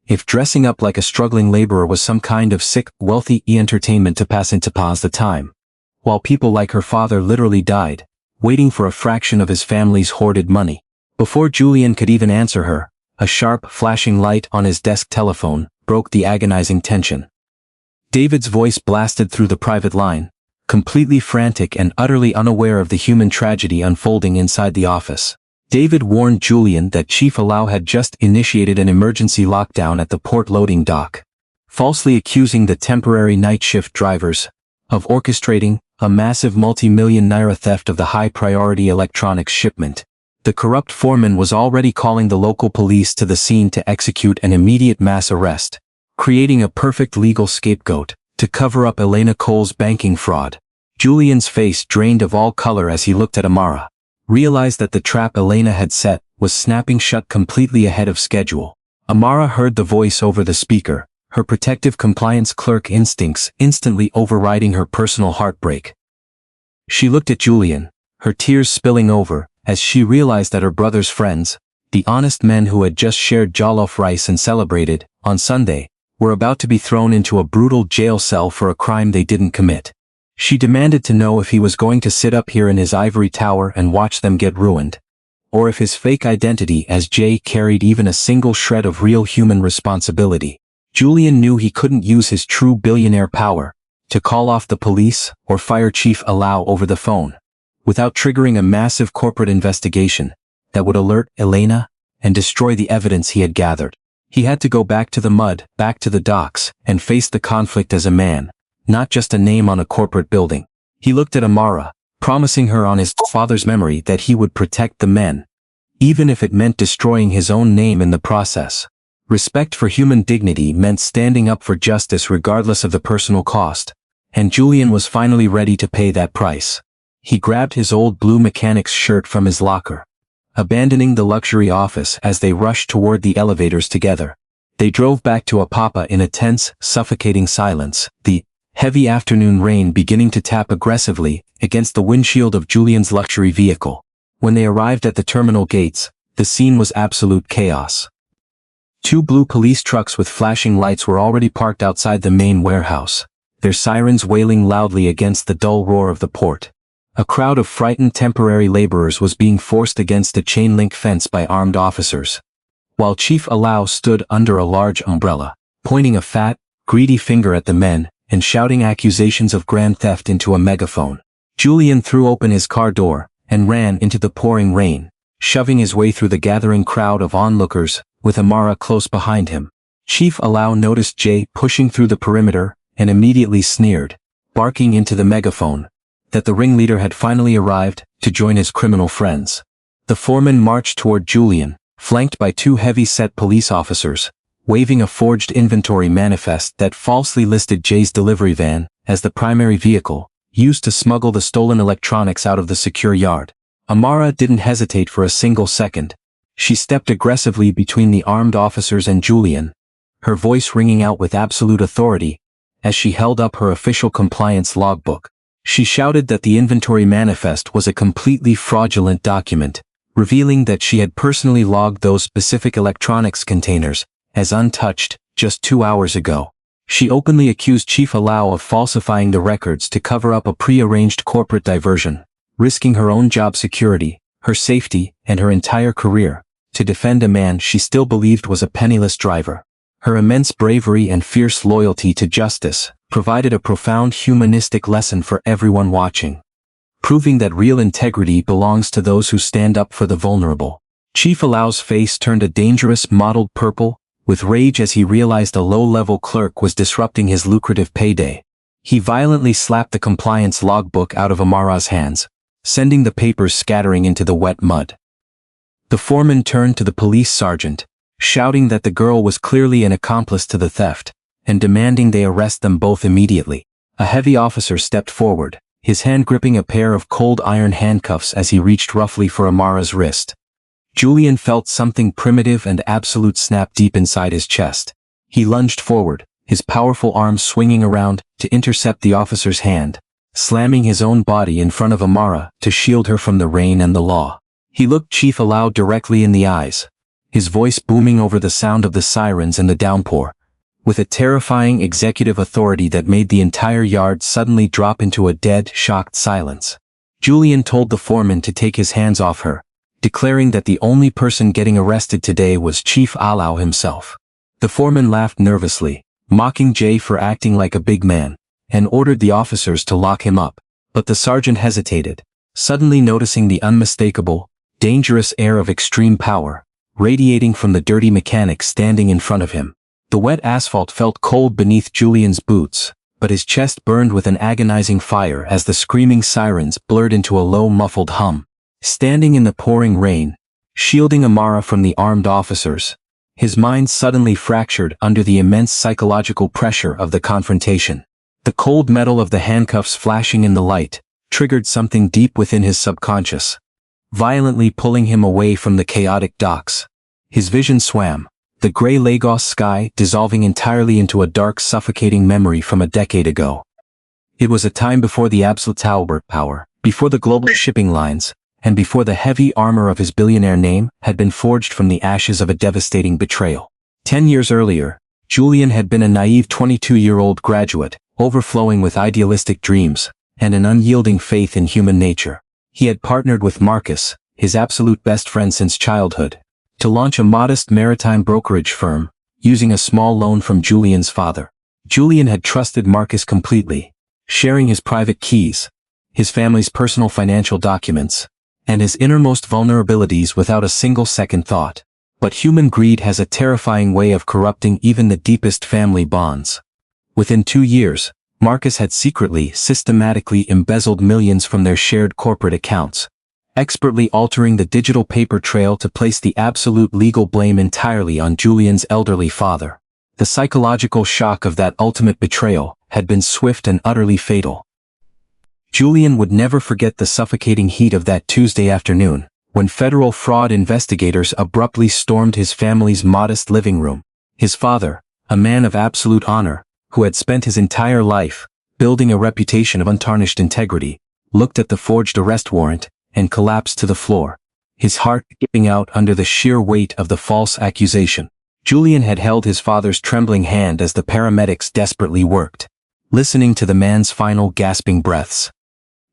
Speaker 4: if dressing up like a struggling laborer was some kind of sick, wealthy entertainment to pass the time, while people like her father literally died, waiting for a fraction of his family's hoarded money. Before Julian could even answer her, a sharp, flashing light on his desk telephone broke the agonizing tension. David's voice blasted through the private line. completely frantic and utterly unaware of the human tragedy unfolding inside the office. David warned Julian that Chief Allow had just initiated an emergency lockdown at the port loading dock, falsely accusing the temporary night shift drivers of orchestrating a massive multi-million-naira theft of the high-priority electronics shipment. The corrupt foreman was already calling the local police to the scene to execute an immediate mass arrest, creating a perfect legal scapegoat to cover up Elena Cole's banking fraud. Julian's face drained of all color as he looked at Amara, realized that the trap Elena had set was snapping shut completely ahead of schedule. Amara heard the voice over the speaker, her protective compliance clerk instincts instantly overriding her personal heartbreak. She looked at Julian, her tears spilling over, as she realized that her brother's friends, the honest men who had just shared jollof rice and celebrated, on Sunday, were about to be thrown into a brutal jail cell for a crime they didn't commit. She demanded to know if he was going to sit up here in his ivory tower and watch them get ruined, or if his fake identity as Jay carried even a single shred of real human responsibility. Julian knew he couldn't use his true billionaire power to call off the police or fire Chief Allow over the phone, without triggering a massive corporate investigation that would alert Elena and destroy the evidence he had gathered. He had to go back to the mud, back to the docks, and face the conflict as a man, not just a name on a corporate building. He looked at Amara, promising her on his father's memory that he would protect the men, even if it meant destroying his own name in the process. Respect for human dignity meant standing up for justice regardless of the personal cost, and Julian was finally ready to pay that price. He grabbed his old blue mechanic's shirt from his locker, abandoning the luxury office as they rushed toward the elevators together. They drove back to Pauper in a tense, suffocating silence, the heavy afternoon rain beginning to tap aggressively against the windshield of Julian's luxury vehicle. When they arrived at the terminal gates, the scene was absolute chaos. Two blue police trucks with flashing lights were already parked outside the main warehouse, their sirens wailing loudly against the dull roar of the port. A crowd of frightened temporary laborers was being forced against a chain-link fence by armed officers, while Chief Allow stood under a large umbrella, pointing a fat, greedy finger at the men and shouting accusations of grand theft into a megaphone. Julian threw open his car door and ran into the pouring rain, shoving his way through the gathering crowd of onlookers, with Amara close behind him. Chief Allow noticed Jay pushing through the perimeter and immediately sneered, barking into the megaphone that the ringleader had finally arrived to join his criminal friends. The foreman marched toward Julian, flanked by two heavy-set police officers, waving a forged inventory manifest that falsely listed Jay's delivery van as the primary vehicle used to smuggle the stolen electronics out of the secure yard. Amara didn't hesitate for a single second. She stepped aggressively between the armed officers and Julian, her voice ringing out with absolute authority as she held up her official compliance logbook. She shouted that the inventory manifest was a completely fraudulent document, revealing that she had personally logged those specific electronics containers as untouched just 2 hours ago. She openly accused Chief Allow of falsifying the records to cover up a pre-arranged corporate diversion, risking her own job security, her safety, and her entire career to defend a man she still believed was a penniless driver. Her immense bravery and fierce loyalty to justice provided a profound humanistic lesson for everyone watching, proving that real integrity belongs to those who stand up for the vulnerable. Chief Allow's face turned a dangerous mottled purple, with rage as he realized a low-level clerk was disrupting his lucrative payday. He violently slapped the compliance logbook out of Amara's hands, sending the papers scattering into the wet mud. The foreman turned to the police sergeant, shouting that the girl was clearly an accomplice to the theft, and demanding they arrest them both immediately. A heavy officer stepped forward, his hand gripping a pair of cold iron handcuffs as he reached roughly for Amara's wrist. Julian felt something primitive and absolute snap deep inside his chest. He lunged forward, his powerful arms swinging around to intercept the officer's hand, slamming his own body in front of Amara to shield her from the rain and the law. He looked Chief Allow directly in the eyes, his voice booming over the sound of the sirens and the downpour, with a terrifying executive authority that made the entire yard suddenly drop into a dead, shocked silence. Julian told the foreman to take his hands off her, declaring that the only person getting arrested today was Chief Allow himself. The foreman laughed nervously, mocking Jay for acting like a big man, and ordered the officers to lock him up. But the sergeant hesitated, suddenly noticing the unmistakable, dangerous air of extreme power, radiating from the dirty mechanic standing in front of him. The wet asphalt felt cold beneath Julian's boots, but his chest burned with an agonizing fire as the screaming sirens blurred into a low muffled hum. Standing in the pouring rain, shielding Amara from the armed officers, his mind suddenly fractured under the immense psychological pressure of the confrontation. The cold metal of the handcuffs flashing in the light triggered something deep within his subconscious, violently pulling him away from the chaotic docks. His vision swam, the gray Lagos sky dissolving entirely into a dark, suffocating memory from a decade ago. It was a time before the absolute power, before the global shipping lines, and before the heavy armor of his billionaire name had been forged from the ashes of a devastating betrayal. 10 years earlier, Julian had been a naive 22-year-old graduate, overflowing with idealistic dreams and an unyielding faith in human nature. He had partnered with Marcus, his absolute best friend since childhood, to launch a modest maritime brokerage firm, using a small loan from Julian's father. Julian had trusted Marcus completely, sharing his private keys, his family's personal financial documents, and his innermost vulnerabilities without a single second thought. But human greed has a terrifying way of corrupting even the deepest family bonds. Within 2 years, Marcus had systematically embezzled millions from their shared corporate accounts, expertly altering the digital paper trail to place the absolute legal blame entirely on Julian's elderly father. The psychological shock of that ultimate betrayal had been swift and utterly fatal. Julian would never forget the suffocating heat of that Tuesday afternoon, when federal fraud investigators abruptly stormed his family's modest living room. His father, a man of absolute honor, who had spent his entire life building a reputation of untarnished integrity, looked at the forged arrest warrant and collapsed to the floor, his heart skipping out under the sheer weight of the false accusation. Julian had held his father's trembling hand as the paramedics desperately worked, listening to the man's final gasping breaths.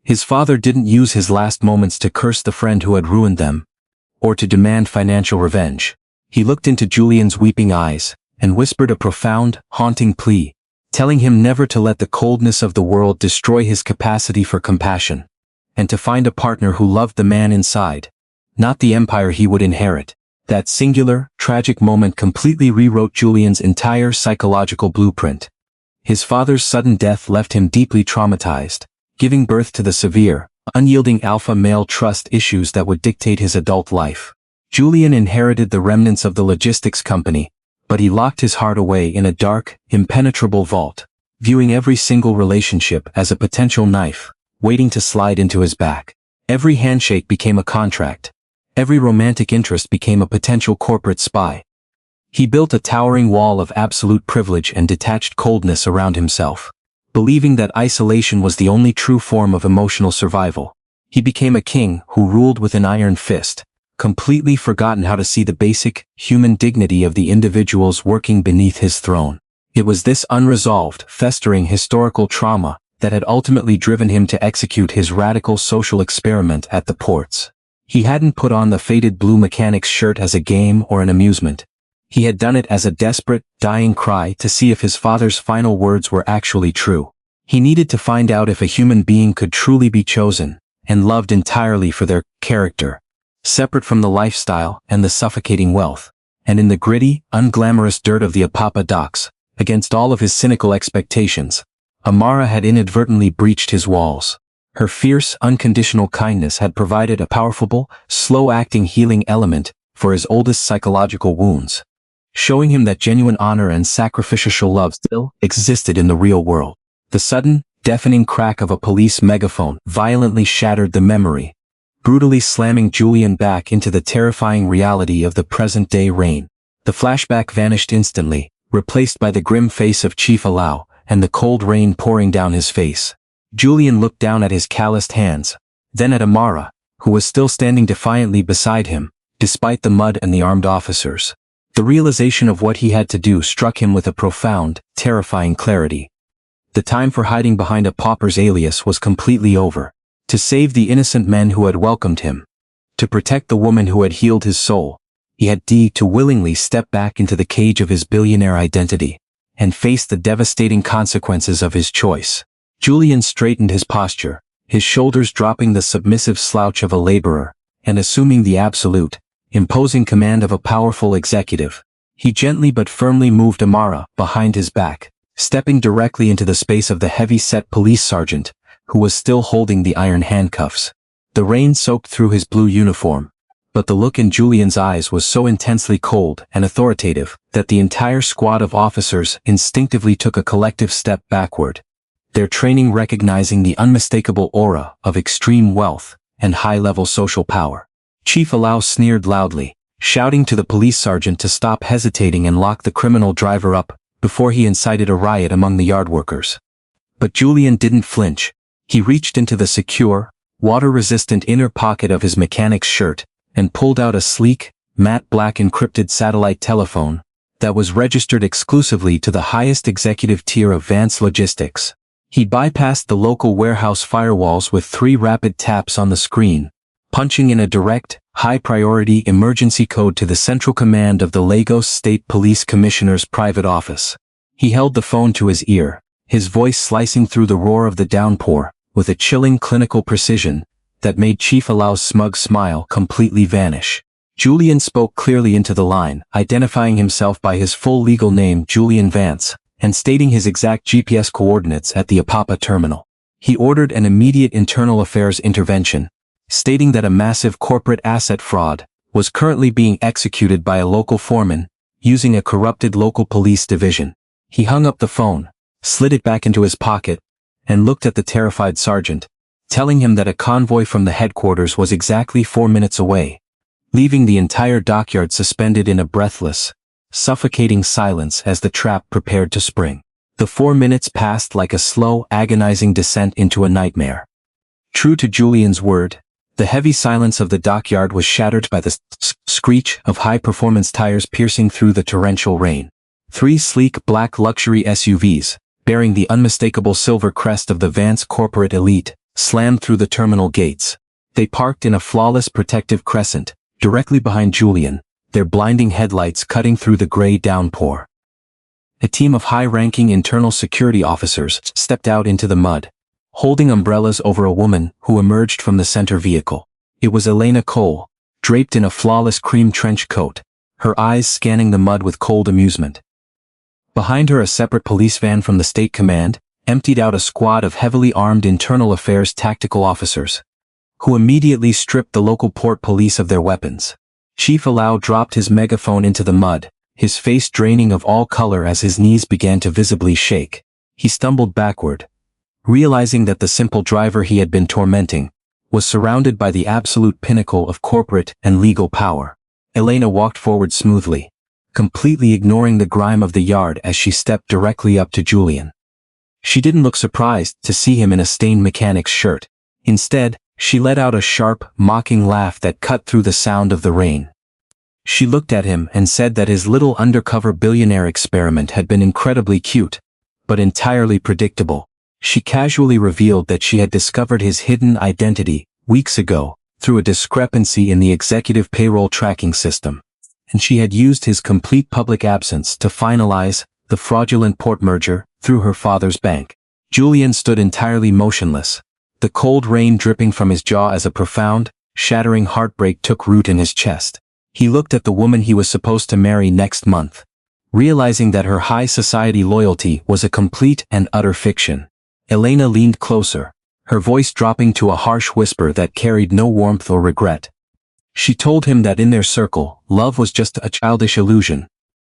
Speaker 4: His father didn't use his last moments to curse the friend who had ruined them, or to demand financial revenge. He looked into Julian's weeping eyes and whispered a profound, haunting plea, telling him never to let the coldness of the world destroy his capacity for compassion, and to find a partner who loved the man inside, not the empire he would inherit. That singular, tragic moment completely rewrote Julian's entire psychological blueprint. His father's sudden death left him deeply traumatized, giving birth to the severe, unyielding alpha male trust issues that would dictate his adult life. Julian inherited the remnants of the logistics company, but he locked his heart away in a dark, impenetrable vault, viewing every single relationship as a potential knife, waiting to slide into his back. Every handshake became a contract. Every romantic interest became a potential corporate spy. He built a towering wall of absolute privilege and detached coldness around himself, believing that isolation was the only true form of emotional survival. He became a king who ruled with an iron fist, completely forgotten how to see the basic, human dignity of the individuals working beneath his throne. It was this unresolved, festering historical trauma that had ultimately driven him to execute his radical social experiment at the ports. He hadn't put on the faded blue mechanic's shirt as a game or an amusement. He had done it as a desperate, dying cry to see if his father's final words were actually true. He needed to find out if a human being could truly be chosen and loved entirely for their character, separate from the lifestyle and the suffocating wealth. And in the gritty, unglamorous dirt of the Pauper docks, against all of his cynical expectations, Amara had inadvertently breached his walls. Her fierce, unconditional kindness had provided a powerful, slow-acting healing element for his oldest psychological wounds, showing him that genuine honor and sacrificial love still existed in the real world. The sudden, deafening crack of a police megaphone violently shattered the memory, brutally slamming Julian back into the terrifying reality of the present-day rain. The flashback vanished instantly, replaced by the grim face of Chief Alao and the cold rain pouring down his face. Julian looked down at his calloused hands, then at Amara, who was still standing defiantly beside him, despite the mud and the armed officers. The realization of what he had to do struck him with a profound, terrifying clarity. The time for hiding behind a pauper's alias was completely over. To save the innocent men who had welcomed him, to protect the woman who had healed his soul, he had to willingly step back into the cage of his billionaire identity and face the devastating consequences of his choice. Julian straightened his posture, his shoulders dropping the submissive slouch of a laborer, and assuming the absolute, imposing command of a powerful executive. He gently but firmly moved Amara behind his back, stepping directly into the space of the heavy-set police sergeant, who was still holding the iron handcuffs. The rain soaked through his blue uniform, but the look in Julian's eyes was so intensely cold and authoritative that the entire squad of officers instinctively took a collective step backward, their training recognizing the unmistakable aura of extreme wealth and high-level social power. Chief Allow sneered loudly, shouting to the police sergeant to stop hesitating and lock the criminal driver up before he incited a riot among the yard workers. But Julian didn't flinch. He reached into the secure, water-resistant inner pocket of his mechanic's shirt and pulled out a sleek, matte black encrypted satellite telephone that was registered exclusively to the highest executive tier of Vance Logistics. He bypassed the local warehouse firewalls with 3 rapid taps on the screen, punching in a direct, high-priority emergency code to the central command of the Lagos State Police Commissioner's private office. He held the phone to his ear, his voice slicing through the roar of the downpour, with a chilling clinical precision that made Chief Alau's smug smile completely vanish. Julian spoke clearly into the line, identifying himself by his full legal name, Julian Vance, and stating his exact GPS coordinates at the Pauper terminal. He ordered an immediate internal affairs intervention, stating that a massive corporate asset fraud was currently being executed by a local foreman using a corrupted local police division. He hung up the phone, slid it back into his pocket, and looked at the terrified sergeant, telling him that a convoy from the headquarters was exactly 4 minutes away, leaving the entire dockyard suspended in a breathless, suffocating silence as the trap prepared to spring. The 4 minutes passed like a slow, agonizing descent into a nightmare. True to Julian's word, the heavy silence of the dockyard was shattered by the screech of high-performance tires piercing through the torrential rain. 3 sleek black luxury SUVs, bearing the unmistakable silver crest of the Vance corporate elite, slammed through the terminal gates. They parked in a flawless protective crescent, directly behind Julian, their blinding headlights cutting through the gray downpour. A team of high-ranking internal security officers stepped out into the mud, holding umbrellas over a woman who emerged from the center vehicle. It was Elena Cole, draped in a flawless cream trench coat, her eyes scanning the mud with cold amusement. Behind her, a separate police van from the State Command emptied out a squad of heavily armed internal affairs tactical officers, who immediately stripped the local port police of their weapons. Chief Allow dropped his megaphone into the mud, his face draining of all color as his knees began to visibly shake. He stumbled backward, realizing that the simple driver he had been tormenting was surrounded by the absolute pinnacle of corporate and legal power. Elena walked forward smoothly, completely ignoring the grime of the yard as she stepped directly up to Julian. She didn't look surprised to see him in a stained mechanic's shirt. Instead, she let out a sharp, mocking laugh that cut through the sound of the rain. She looked at him and said that his little undercover billionaire experiment had been incredibly cute, but entirely predictable. She casually revealed that she had discovered his hidden identity weeks ago through a discrepancy in the executive payroll tracking system, and she had used his complete public absence to finalize the fraudulent port merger through her father's bank. Julian stood entirely motionless, the cold rain dripping from his jaw as a profound, shattering heartbreak took root in his chest. He looked at the woman he was supposed to marry next month, realizing that her high society loyalty was a complete and utter fiction. Elena leaned closer, her voice dropping to a harsh whisper that carried no warmth or regret. She told him that in their circle, love was just a childish illusion,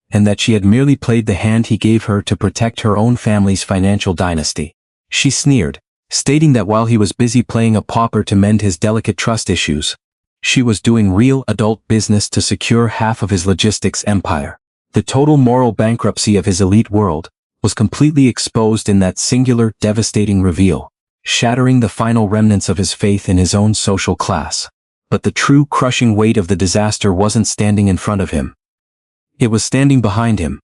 Speaker 4: and that she had merely played the hand he gave her to protect her own family's financial dynasty. She sneered, stating that while he was busy playing a pauper to mend his delicate trust issues, she was doing real adult business to secure half of his logistics empire. The total moral bankruptcy of his elite world was completely exposed in that singular, devastating reveal, shattering the final remnants of his faith in his own social class. But the true crushing weight of the disaster wasn't standing in front of him. It was standing behind him.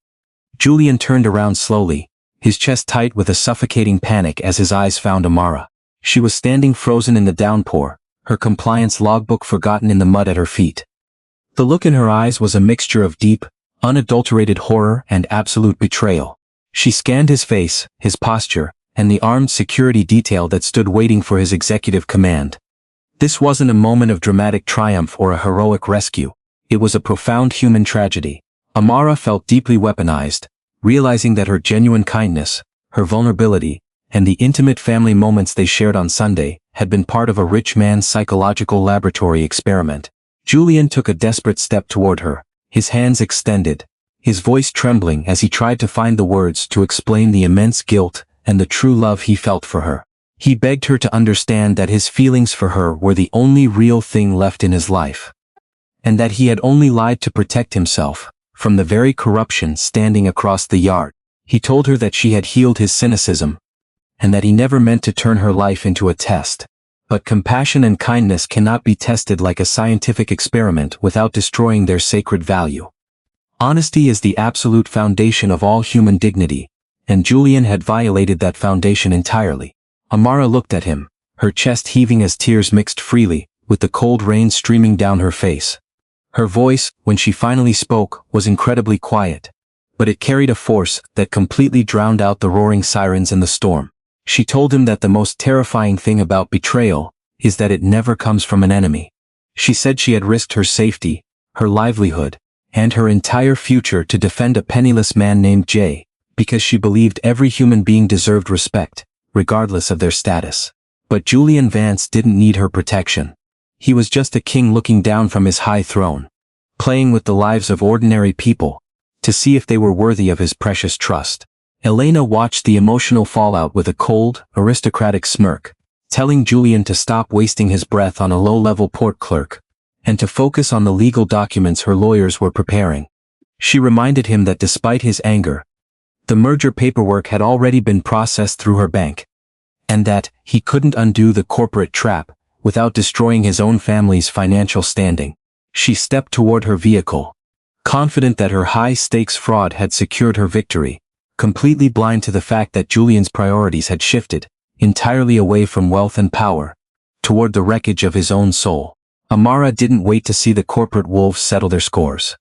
Speaker 4: Julian turned around slowly, his chest tight with a suffocating panic as his eyes found Amara. She was standing frozen in the downpour, her compliance logbook forgotten in the mud at her feet. The look in her eyes was a mixture of deep, unadulterated horror and absolute betrayal. She scanned his face, his posture, and the armed security detail that stood waiting for his executive command. This wasn't a moment of dramatic triumph or a heroic rescue. It was a profound human tragedy. Amara felt deeply weaponized, realizing that her genuine kindness, her vulnerability, and the intimate family moments they shared on Sunday had been part of a rich man's psychological laboratory experiment. Julian took a desperate step toward her, his hands extended, his voice trembling as he tried to find the words to explain the immense guilt and the true love he felt for her. He begged her to understand that his feelings for her were the only real thing left in his life, and that he had only lied to protect himself from the very corruption standing across the yard. He told her that she had healed his cynicism, and that he never meant to turn her life into a test. But compassion and kindness cannot be tested like a scientific experiment without destroying their sacred value. Honesty is the absolute foundation of all human dignity, and Julian had violated that foundation entirely. Amara looked at him, her chest heaving as tears mixed freely, with the cold rain streaming down her face. Her voice, when she finally spoke, was incredibly quiet, but it carried a force that completely drowned out the roaring sirens in the storm. She told him that the most terrifying thing about betrayal is that it never comes from an enemy. She said she had risked her safety, her livelihood, and her entire future to defend a penniless man named Jay, because she believed every human being deserved respect, regardless of their status. But Julian Vance didn't need her protection. He was just a king looking down from his high throne, playing with the lives of ordinary people, to see if they were worthy of his precious trust. Elena watched the emotional fallout with a cold, aristocratic smirk, telling Julian to stop wasting his breath on a low-level port clerk, and to focus on the legal documents her lawyers were preparing. She reminded him that despite his anger, the merger paperwork had already been processed through her bank, and that he couldn't undo the corporate trap without destroying his own family's financial standing. She stepped toward her vehicle, confident that her high-stakes fraud had secured her victory, completely blind to the fact that Julian's priorities had shifted entirely away from wealth and power, toward the wreckage of his own soul. Amara didn't wait to see the corporate wolves settle their scores.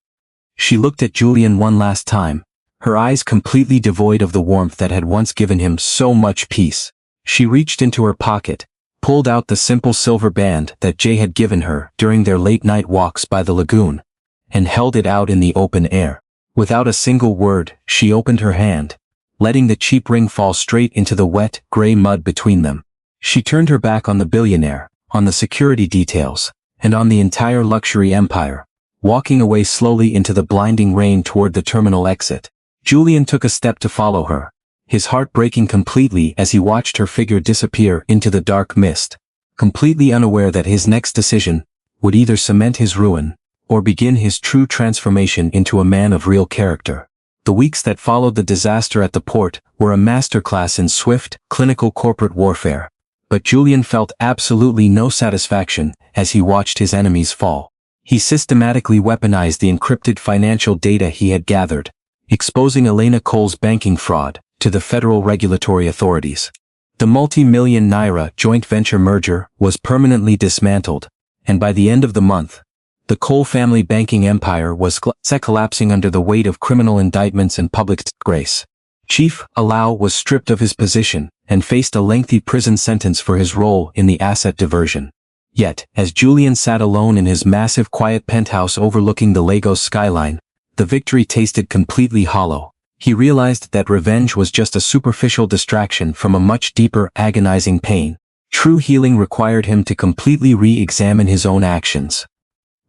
Speaker 4: She looked at Julian one last time, her eyes completely devoid of the warmth that had once given him so much peace. She reached into her pocket, pulled out the simple silver band that Jay had given her during their late-night walks by the lagoon, and held it out in the open air. Without a single word, she opened her hand, letting the cheap ring fall straight into the wet, gray mud between them. She turned her back on the billionaire, on the security details, and on the entire luxury empire, walking away slowly into the blinding rain toward the terminal exit. Julian took a step to follow her, his heart breaking completely as he watched her figure disappear into the dark mist, completely unaware that his next decision would either cement his ruin or begin his true transformation into a man of real character. The weeks that followed the disaster at the port were a masterclass in swift, clinical corporate warfare, but Julian felt absolutely no satisfaction as he watched his enemies fall. He systematically weaponized the encrypted financial data he had gathered, exposing Elena Cole's banking fraud to the federal regulatory authorities. The multi-million naira joint venture merger was permanently dismantled, and by the end of the month, the Cole family banking empire was collapsing under the weight of criminal indictments and public disgrace. Chief Alao was stripped of his position and faced a lengthy prison sentence for his role in the asset diversion. Yet, as Julian sat alone in his massive quiet penthouse overlooking the Lagos skyline, the victory tasted completely hollow. He realized that revenge was just a superficial distraction from a much deeper, agonizing pain. True healing required him to completely re-examine his own actions,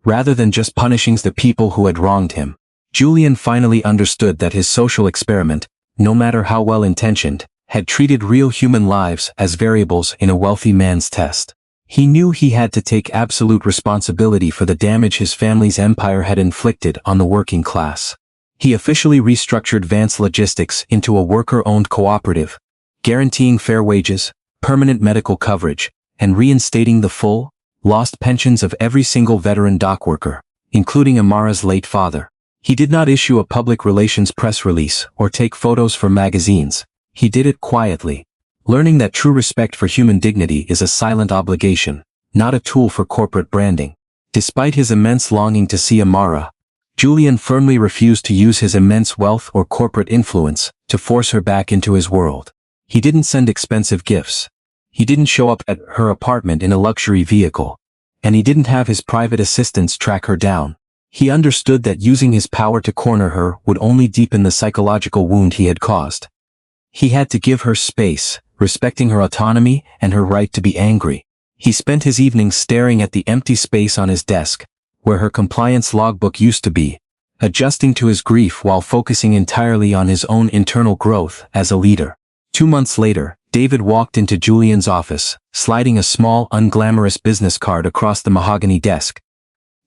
Speaker 4: rather than just punishing the people who had wronged him. Julian finally understood that his social experiment, no matter how well-intentioned, had treated real human lives as variables in a wealthy man's test. He knew he had to take absolute responsibility for the damage his family's empire had inflicted on the working class. He officially restructured Vance Logistics into a worker-owned cooperative, guaranteeing fair wages, permanent medical coverage, and reinstating the full, lost pensions of every single veteran dockworker, including Amara's late father. He did not issue a public relations press release or take photos for magazines. He did it quietly, learning that true respect for human dignity is a silent obligation, not a tool for corporate branding. Despite his immense longing to see Amara, Julian firmly refused to use his immense wealth or corporate influence to force her back into his world. He didn't send expensive gifts. He didn't show up at her apartment in a luxury vehicle. And he didn't have his private assistants track her down. He understood that using his power to corner her would only deepen the psychological wound he had caused. He had to give her space, respecting her autonomy and her right to be angry. He spent his evenings staring at the empty space on his desk, where her compliance logbook used to be, adjusting to his grief while focusing entirely on his own internal growth as a leader. 2 months later, David walked into Julian's office, sliding a small, unglamorous business card across the mahogany desk.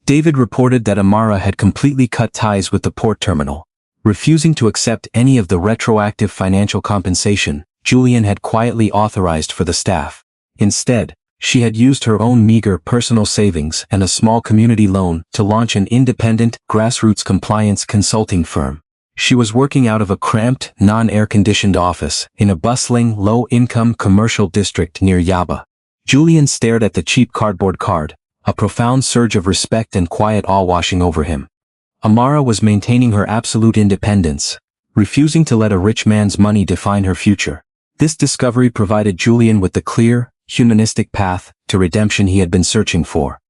Speaker 4: David reported that Amara had completely cut ties with the port terminal. Refusing to accept any of the retroactive financial compensation Julian had quietly authorized for the staff. Instead, she had used her own meager personal savings and a small community loan to launch an independent, grassroots compliance consulting firm. She was working out of a cramped, non-air-conditioned office in a bustling, low-income commercial district near Yaba. Julian stared at the cheap cardboard card, a profound surge of respect and quiet awe washing over him. Amara was maintaining her absolute independence, refusing to let a rich man's money define her future. This discovery provided Julian with the clear, humanistic path to redemption he had been searching for.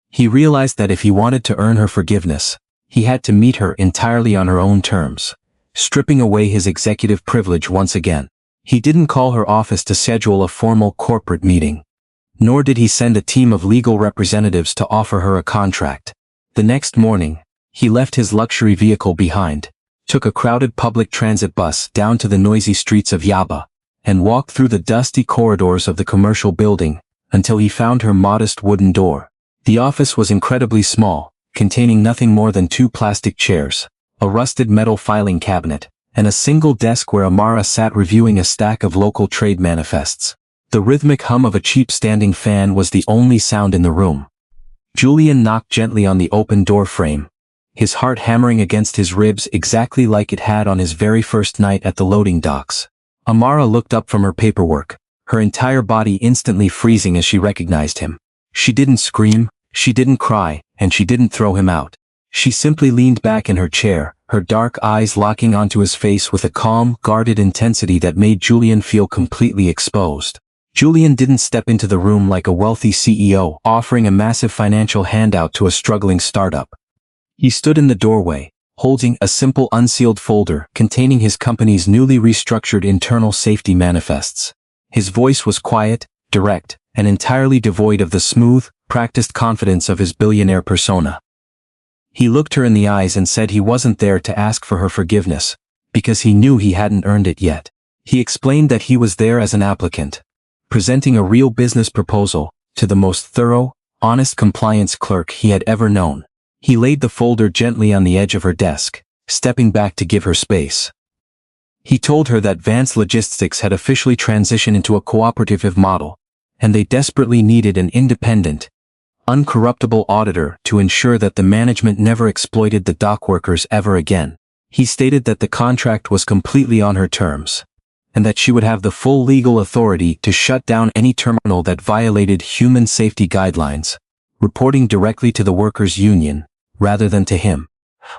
Speaker 4: He realized that if he wanted to earn her forgiveness, he had to meet her entirely on her own terms, stripping away his executive privilege once again. He didn't call her office to schedule a formal corporate meeting. Nor did he send a team of legal representatives to offer her a contract. The next morning, he left his luxury vehicle behind, took a crowded public transit bus down to the noisy streets of Yaba, and walked through the dusty corridors of the commercial building until he found her modest wooden door. The office was incredibly small, containing nothing more than 2 plastic chairs, a rusted metal filing cabinet, and a single desk where Amara sat reviewing a stack of local trade manifests. The rhythmic hum of a cheap standing fan was the only sound in the room. Julian knocked gently on the open door frame, his heart hammering against his ribs exactly like it had on his very first night at the loading docks. Amara looked up from her paperwork, her entire body instantly freezing as she recognized him. She didn't scream, she didn't cry, and she didn't throw him out. She simply leaned back in her chair, her dark eyes locking onto his face with a calm, guarded intensity that made Julian feel completely exposed. Julian didn't step into the room like a wealthy CEO offering a massive financial handout to a struggling startup. He stood in the doorway, holding a simple unsealed folder containing his company's newly restructured internal safety manifests. His voice was quiet, direct, and entirely devoid of the smooth, practiced confidence of his billionaire persona. He looked her in the eyes and said he wasn't there to ask for her forgiveness, because he knew he hadn't earned it yet. He explained that he was there as an applicant, presenting a real business proposal to the most thorough, honest compliance clerk he had ever known. He laid the folder gently on the edge of her desk, stepping back to give her space. He told her that Vance Logistics had officially transitioned into a cooperative model, and they desperately needed an independent, uncorruptible auditor to ensure that the management never exploited the dock workers ever again. He stated that the contract was completely on her terms, and that she would have the full legal authority to shut down any terminal that violated human safety guidelines, reporting directly to the workers' union, rather than to him.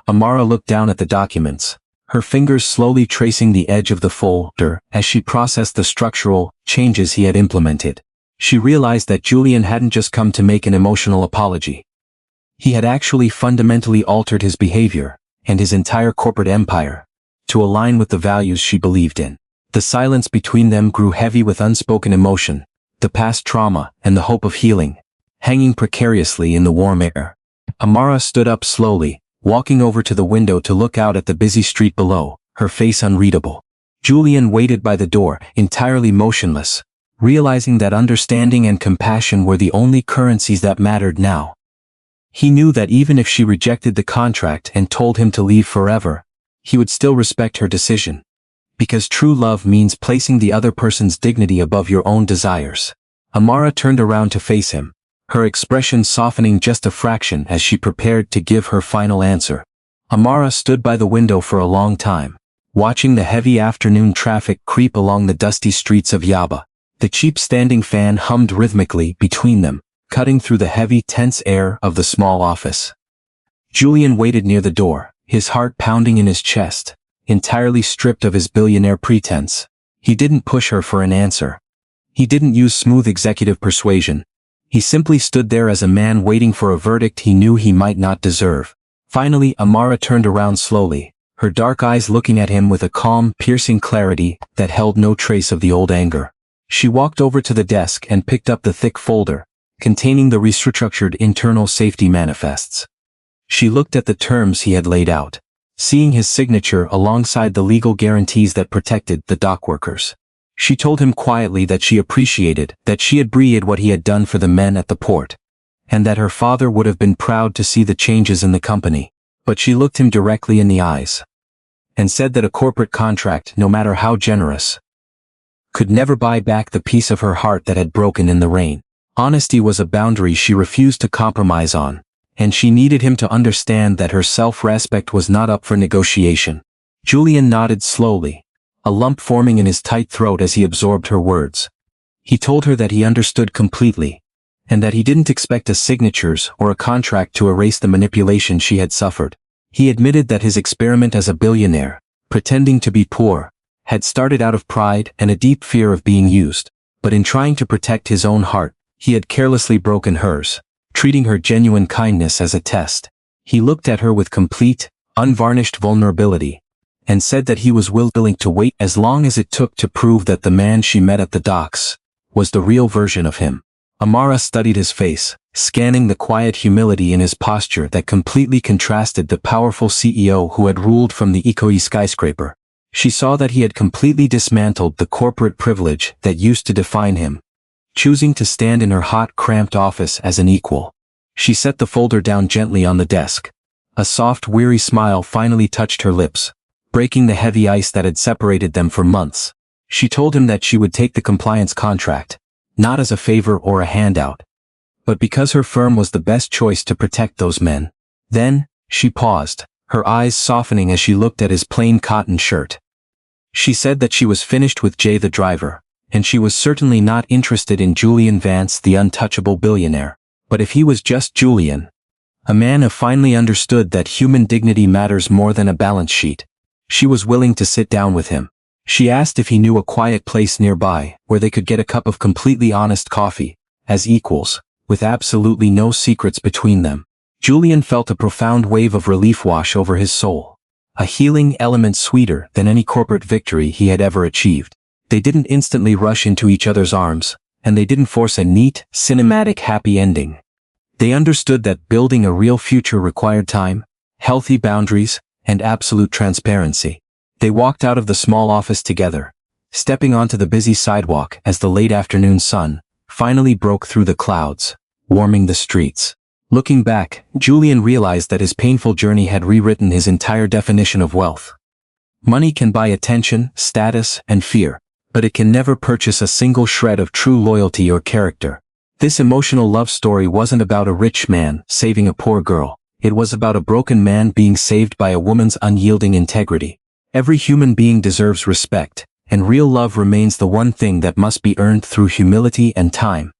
Speaker 4: Amara looked down at the documents, her fingers slowly tracing the edge of the folder as she processed the structural changes he had implemented. She realized that Julian hadn't just come to make an emotional apology. He had actually fundamentally altered his behavior, and his entire corporate empire, to align with the values she believed in. The silence between them grew heavy with unspoken emotion, the past trauma and the hope of healing, hanging precariously in the warm air. Amara stood up slowly, walking over to the window to look out at the busy street below, her face unreadable. Julian waited by the door, entirely motionless, realizing that understanding and compassion were the only currencies that mattered now. He knew that even if she rejected the contract and told him to leave forever, he would still respect her decision. Because true love means placing the other person's dignity above your own desires. Amara turned around to face him, her expression softening just a fraction as she prepared to give her final answer. Amara stood by the window for a long time, watching the heavy afternoon traffic creep along the dusty streets of Yaba. The cheap standing fan hummed rhythmically between them, cutting through the heavy, tense air of the small office. Julian waited near the door, his heart pounding in his chest, entirely stripped of his billionaire pretense. He didn't push her for an answer. He didn't use smooth executive persuasion. He simply stood there as a man waiting for a verdict he knew he might not deserve. Finally, Amara turned around slowly, her dark eyes looking at him with a calm, piercing clarity that held no trace of the old anger. She walked over to the desk and picked up the thick folder, containing the restructured internal safety manifests. She looked at the terms he had laid out, seeing his signature alongside the legal guarantees that protected the dockworkers. She told him quietly that she appreciated that she had breed what he had done for the men at the port, and that her father would have been proud to see the changes in the company. But she looked him directly in the eyes and said that a corporate contract, no matter how generous, could never buy back the piece of her heart that had broken in the rain. Honesty was a boundary she refused to compromise on, and she needed him to understand that her self-respect was not up for negotiation. Julian nodded slowly, a lump forming in his tight throat as he absorbed her words. He told her that he understood completely, and that he didn't expect a signatures or a contract to erase the manipulation she had suffered. He admitted that his experiment as a billionaire, pretending to be poor, had started out of pride and a deep fear of being used, but in trying to protect his own heart, he had carelessly broken hers, treating her genuine kindness as a test. He looked at her with complete, unvarnished vulnerability, and said that he was willing to wait as long as it took to prove that the man she met at the docks was the real version of him. Amara studied his face, scanning the quiet humility in his posture that completely contrasted the powerful CEO who had ruled from the Ikoyi skyscraper. She saw that he had completely dismantled the corporate privilege that used to define him, choosing to stand in her hot, cramped office as an equal. She set the folder down gently on the desk. A soft, weary smile finally touched her lips, breaking the heavy ice that had separated them for months. She told him that she would take the compliance contract, not as a favor or a handout, but because her firm was the best choice to protect those men. Then, she paused, her eyes softening as she looked at his plain cotton shirt. She said that she was finished with Jay the driver, and she was certainly not interested in Julian Vance the untouchable billionaire. But if he was just Julian, a man who finally understood that human dignity matters more than a balance sheet, she was willing to sit down with him. She asked if he knew a quiet place nearby where they could get a cup of completely honest coffee, as equals, with absolutely no secrets between them. Julian felt a profound wave of relief wash over his soul, a healing element sweeter than any corporate victory he had ever achieved. They didn't instantly rush into each other's arms, and they didn't force a neat, cinematic happy ending. They understood that building a real future required time, healthy boundaries, and absolute transparency. They walked out of the small office together, stepping onto the busy sidewalk as the late afternoon sun finally broke through the clouds, warming the streets. Looking back, Julian realized that his painful journey had rewritten his entire definition of wealth. Money can buy attention, status, and fear, but it can never purchase a single shred of true loyalty or character. This emotional love story wasn't about a rich man saving a poor girl. It was about a broken man being saved by a woman's unyielding integrity. Every human being deserves respect, and real love remains the one thing that must be earned through humility and time,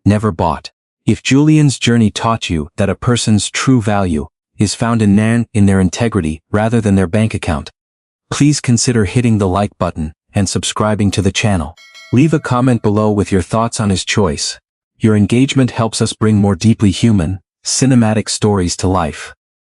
Speaker 4: never bought. If Julian's journey taught you that a person's true value is found in their integrity rather than their bank account, please consider hitting the like button and subscribing to the channel. Leave a comment below with your thoughts on his choice. Your engagement helps us bring more deeply human, cinematic stories to life.